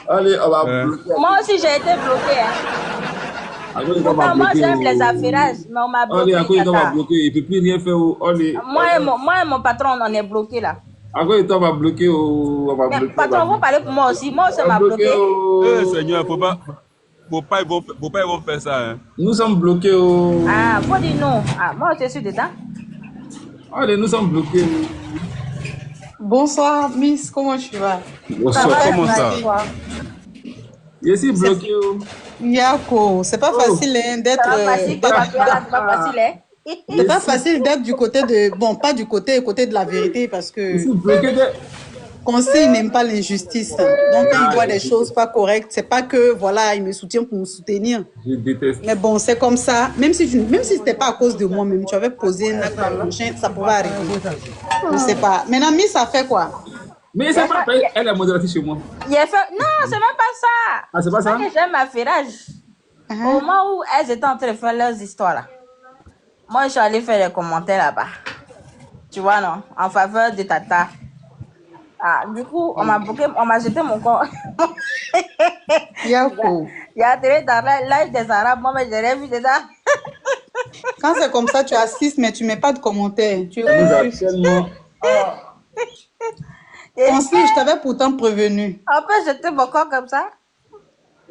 Allez, on va bloquer. Moi aussi, j'ai été bloqué. Pourtant, moi, j'aime les affairages, mais on m'a bloqué. Allez, à cause de toi, on va bloquer. Il ne peut plus rien faire. Moi et mon patron, on est bloqué là. À cause de toi, on va bloquer. Mais patron, vous parlez pour moi aussi. Moi aussi, on m'a bloqué. Seigneur, faut pas ils vont faire ça. Hein. Nous sommes bloqués. Ah, faut dire non. Ah, moi, je suis dedans. Allez, nous sommes bloqués. Bonsoir, Miss, comment tu vas? Bonsoir, comment ça? Je suis bloqué. Yako, c'est pas facile d'être. C'est pas facile d'être du côté de. Bon, pas du côté de la vérité parce que. Je suis bloqué. Consi n'aime pas l'injustice. Donc, quand il voit des choses pas correctes, c'est pas que, voilà, il me soutient pour me soutenir. Je déteste. Mais bon, c'est comme ça. Même si c'était pas à cause de moi, même tu avais posé un acte prochain, ça pouvait arriver. Je sais pas. Maintenant, Miss, ça fait quoi? Mais c'est pas, elle est modératrice chez moi. Non, c'est même pas ça. Ah, c'est pas ça? Que j'aime ma Firage. Au moment où elles étaient en train de faire leurs histoires là, moi je suis allée faire les commentaires là-bas. Tu vois, non? En faveur de Tata. Ah, du coup, on m'a jeté mon corps. Yako. Il y a dans l'âge des Arabes, moi, mais j'ai rien vu de ça. Quand c'est comme ça, tu assistes, mais tu mets pas de commentaires. Tu tellement. Consi, je t'avais pourtant prévenu. On peut jeter mon corps comme ça?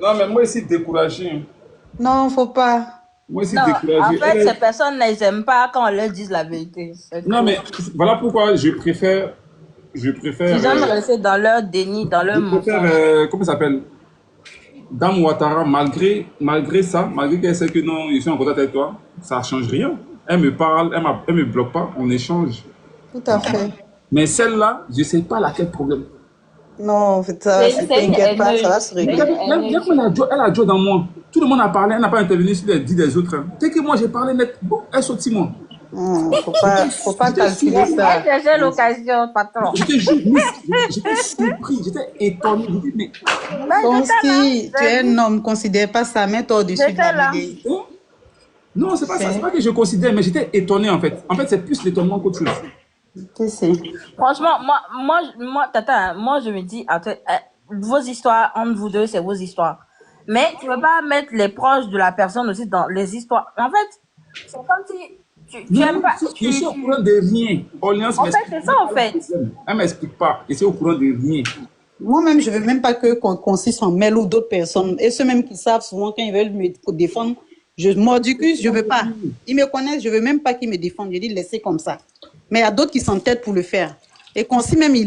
Non, mais moi aussi découragé. Non, faut pas. Moi aussi Non, découragé. en fait, ces personnes, elles n'aiment pas quand on leur dit la vérité. Non, mais voilà pourquoi je préfère. Ils aiment rester dans leur déni, dans leur mensonge. Comment ça s'appelle? Dame Ouattara, malgré ça, malgré qu'elle sait que non, je suis en contact avec toi, ça ne change rien. Elle me parle, elle me bloque pas, on échange. Tout à fait. Mais celle-là, je ne sais pas laquel problème. Non, en fait, ça, ne t'inquiète pas, ça va se régler. Elle a joué dans moi. Tout le monde a parlé, elle n'a pas intervenu sur les dits des autres. Dès que moi j'ai parlé net, bon, elle saute sur moi. Faut pas calculer ça. J'ai l'occasion, patron. J'étais surpris, j'étais étonné. Mais... Consi, tu es un homme, considère pas ça, mets-toi au-dessus de la mêlée. Non, c'est pas ça, c'est pas que je considère, mais j'étais étonné en fait. En fait, c'est plus l'étonnement qu'autre chose. Franchement, moi, Tata, moi je me dis, vos histoires entre vous deux, c'est vos histoires. Mais tu ne peux pas mettre les proches de la personne aussi dans les histoires. En fait, c'est comme si tu n'aimes pas. Je suis au courant de rien. En fait, c'est ça en fait. Elle ne m'explique pas. Je suis au courant de rien. Moi-même, je ne veux même pas que Consi s'en mêle ou d'autres personnes. Et ceux même qui savent souvent quand ils veulent me défendre, je mords du cul, je ne veux pas. Ils me connaissent, je ne veux même pas qu'ils me défendent. Je dis laissez comme ça. Mais il y a d'autres qui s'entêtent pour le faire. Et Consi même, il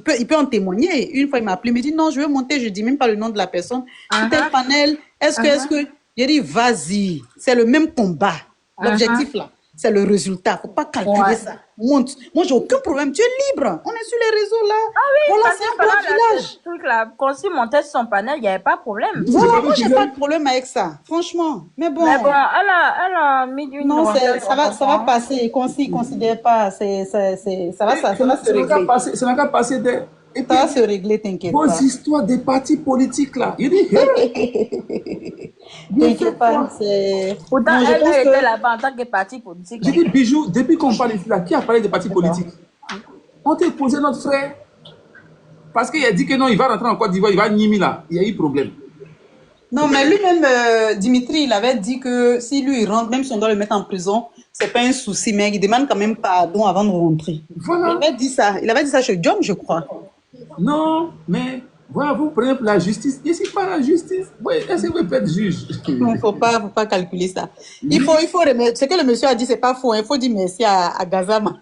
peut en témoigner. Une fois, il m'a appelé, il me dit non, je veux monter, je ne dis même pas le nom de la personne. Tel panel, est-ce que... J'ai dit, vas-y, c'est le même combat. L'objectif là, c'est le résultat. Il ne faut pas calculer ça. Monte. Moi, j'ai aucun problème. Tu es libre. On est sur les réseaux là. Ah oui, voilà, c'est un profilage. Truc là, Consi montait son panel, il n'y avait pas de problème. Voilà, moi, j'ai pas de problème avec ça. Franchement. Mais bon, elle a mis une... Non, ça va passer. Consi, considère pas. Ça va se régler. Ça n'a qu'à passer des... Et ça va se régler, t'inquiète pas. Vos histoires des partis politiques là. Il dit, t'inquiète pas. Pourtant, elle était là-bas en tant que parti politique. J'ai dit, Bijou, depuis qu'on parle ici là, qui a parlé des partis politiques? On t'a posé notre frère. Parce qu'il a dit que non, il va rentrer en Côte d'Ivoire, il va Nimi là. Il y a eu problème. Non, mais lui-même, Dimitri, il avait dit que si lui il rentre, même si on doit le mettre en prison, c'est pas un souci, mais il demande quand même pardon avant de rentrer. Voilà. Il avait dit ça chez John, je crois. Non, mais voilà, vous prenez pour la justice. Et c'est pas la justice. Est-ce que vous pouvez être juge? Non, faut pas calculer ça. Il faut remettre. Ce que le monsieur a dit, c'est pas faux. Il faut dire merci à Gazama.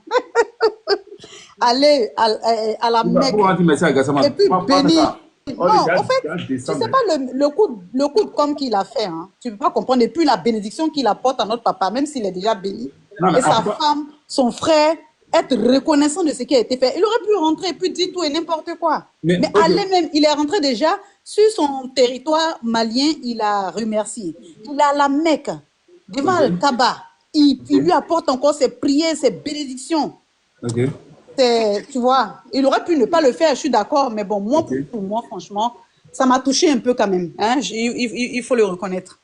Allez à la Mecque. Et puis bénir. Non, en fait, tu sais pas le coup de com' qu'il a fait. Hein. Tu peux pas comprendre. Et puis la bénédiction qu'il apporte à notre papa, même s'il est déjà béni. Et sa femme, son frère, être reconnaissant de ce qui a été fait. Il aurait pu rentrer et puis dire tout et n'importe quoi. Mais allez même, il est rentré déjà sur son territoire malien, il a remercié. Il a la Mecque, devant le Kaaba. Il lui apporte encore ses prières, ses bénédictions. Tu vois, il aurait pu ne pas le faire, je suis d'accord, mais bon, moi, pour moi, franchement, ça m'a touché un peu quand même. Hein? Il faut le reconnaître.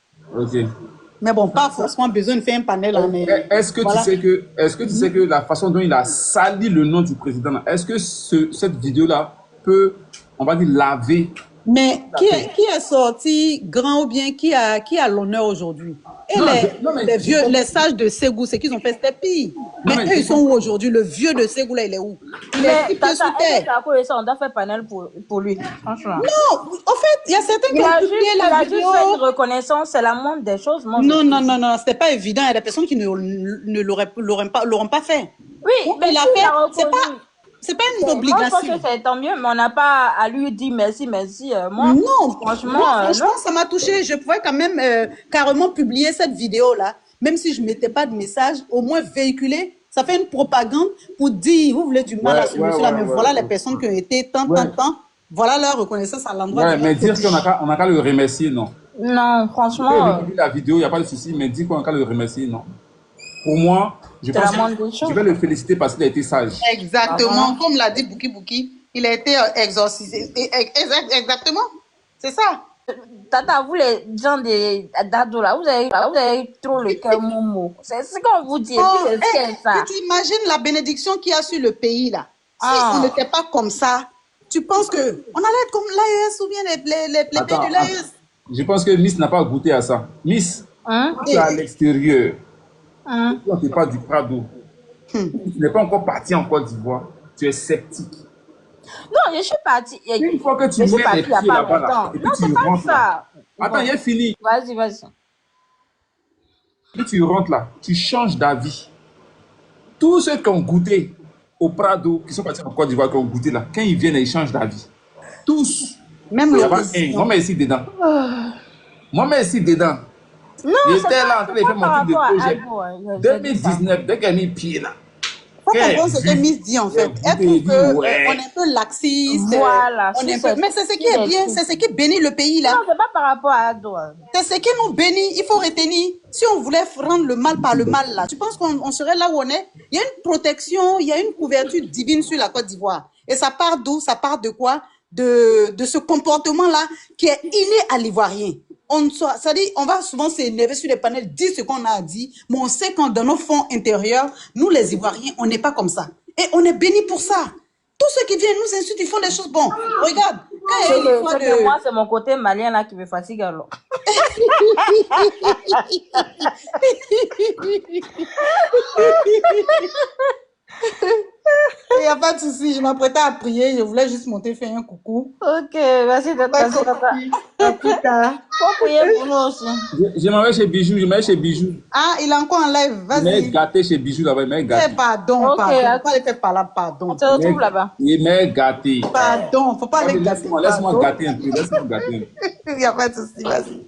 Mais bon, pas forcément besoin de faire un panel. Hein, est-ce que tu sais que la façon dont il a sali le nom du président, est-ce que cette vidéo-là peut, on va dire, laver? Mais qui est sorti grand ou bien qui a l'honneur aujourd'hui? Et les vieux, les sages de Ségou, c'est qu'ils ont fait, c'était pire. Mais eux, ils sont où aujourd'hui? Le vieux de Ségou, là, il est où? Il est sous terre. On doit faire panel pour lui, franchement. Non, en fait, il y a certains qui ont publié la vidéo. Il a juste fait une reconnaissance, c'est la moindre des choses. Non, c'était pas évident. Il y a des personnes qui ne l'auront pas fait. Oui, mais il a fait, c'est pas une obligation. Moi, je pense que c'est tant mieux, mais on n'a pas à lui dire merci. Moi, franchement, ça m'a touché. Je pouvais quand même carrément publier cette vidéo-là, même si je ne mettais pas de message, au moins véhiculer Ça fait une propagande pour dire, vous voulez du mal à ce monsieur-là, mais voilà les personnes qui ont été tant. Voilà leur reconnaissance à l'endroit. Ouais, mais dire qu'on n'a qu'à le remercier, non. Non, franchement. La vidéo, il n'y a pas de souci, mais dire qu'on n'a qu'à le remercier, non. Pour moi, je pense que je vais le féliciter parce qu'il a été sage. Exactement, comme l'a dit Bouki Bouki, il a été exorcisé. Exactement, c'est ça. Tata, vous les gens d'Ado là, vous avez trop le cœur momo. C'est ce qu'on vous dit. Tu imagines la bénédiction qu'il y a sur le pays là. Si on n'était pas comme ça, tu penses qu'on allait être comme l'AES ou bien les pays de l'AES? Je pense que Miss n'a pas goûté à ça. Miss, tu es à l'extérieur. Tu n'es pas du Prado. Tu n'es pas encore parti en Côte d'Ivoire. Tu es sceptique. Non, je suis partie. Une fois que tu mets les pieds là-bas, là, et puis tu rentres là. Attends, il est fini. Vas-y. Puis tu rentres là, tu changes d'avis. Tous ceux qui ont goûté au Prado, qui sont partis en Côte d'Ivoire, qui ont goûté là, quand ils viennent, ils changent d'avis. Tous. Même le moi, mais ici dedans. Moi, mais ici dedans. Non, j'étais là en train de faire mon truc de projet. 2019, dès qu'elle a mis pied là. Faut comprendre ce que Miss dit en fait. Elle trouve qu'on est un peu laxiste. Voilà. Mais c'est ce qui est bien, c'est ce qui bénit le pays là. Non, c'est pas par rapport à Ado. C'est ce qui nous bénit. Il faut retenir. Si on voulait rendre le mal par le mal là, tu penses qu'on serait là où on est? Il y a une protection, il y a une couverture divine sur la Côte d'Ivoire. Et ça part d'où? Ça part de quoi? De ce comportement là qui est inné à l'Ivoirien. C'est-à-dire, on va souvent s'énerver sur les panels, dire ce qu'on a à dire, mais on sait qu'en dans nos fonds intérieurs, nous les Ivoiriens, on n'est pas comme ça. Et on est bénis pour ça. Tous ceux qui viennent nous insultent, ils font des choses bonnes. Regarde, quand il y a une fois de... Moi, c'est mon côté malien là qui me fatigue alors. Il n'y a pas de souci, je m'apprêtais à prier, je voulais juste monter faire un coucou. Ok, merci Tata. Faut prier pour nous aussi. Je m'en vais chez Bijou, Ah, il est encore en live, vas-y. Il m'a gâté chez Bijou là-bas, il m'a gâté. Pardon, faut pas aller faire par là, pardon. On se retrouve là-bas. Il m'a gâté. Pardon, faut pas aller gâter. Laisse-moi gâter un peu, Il n'y a pas de souci, vas-y.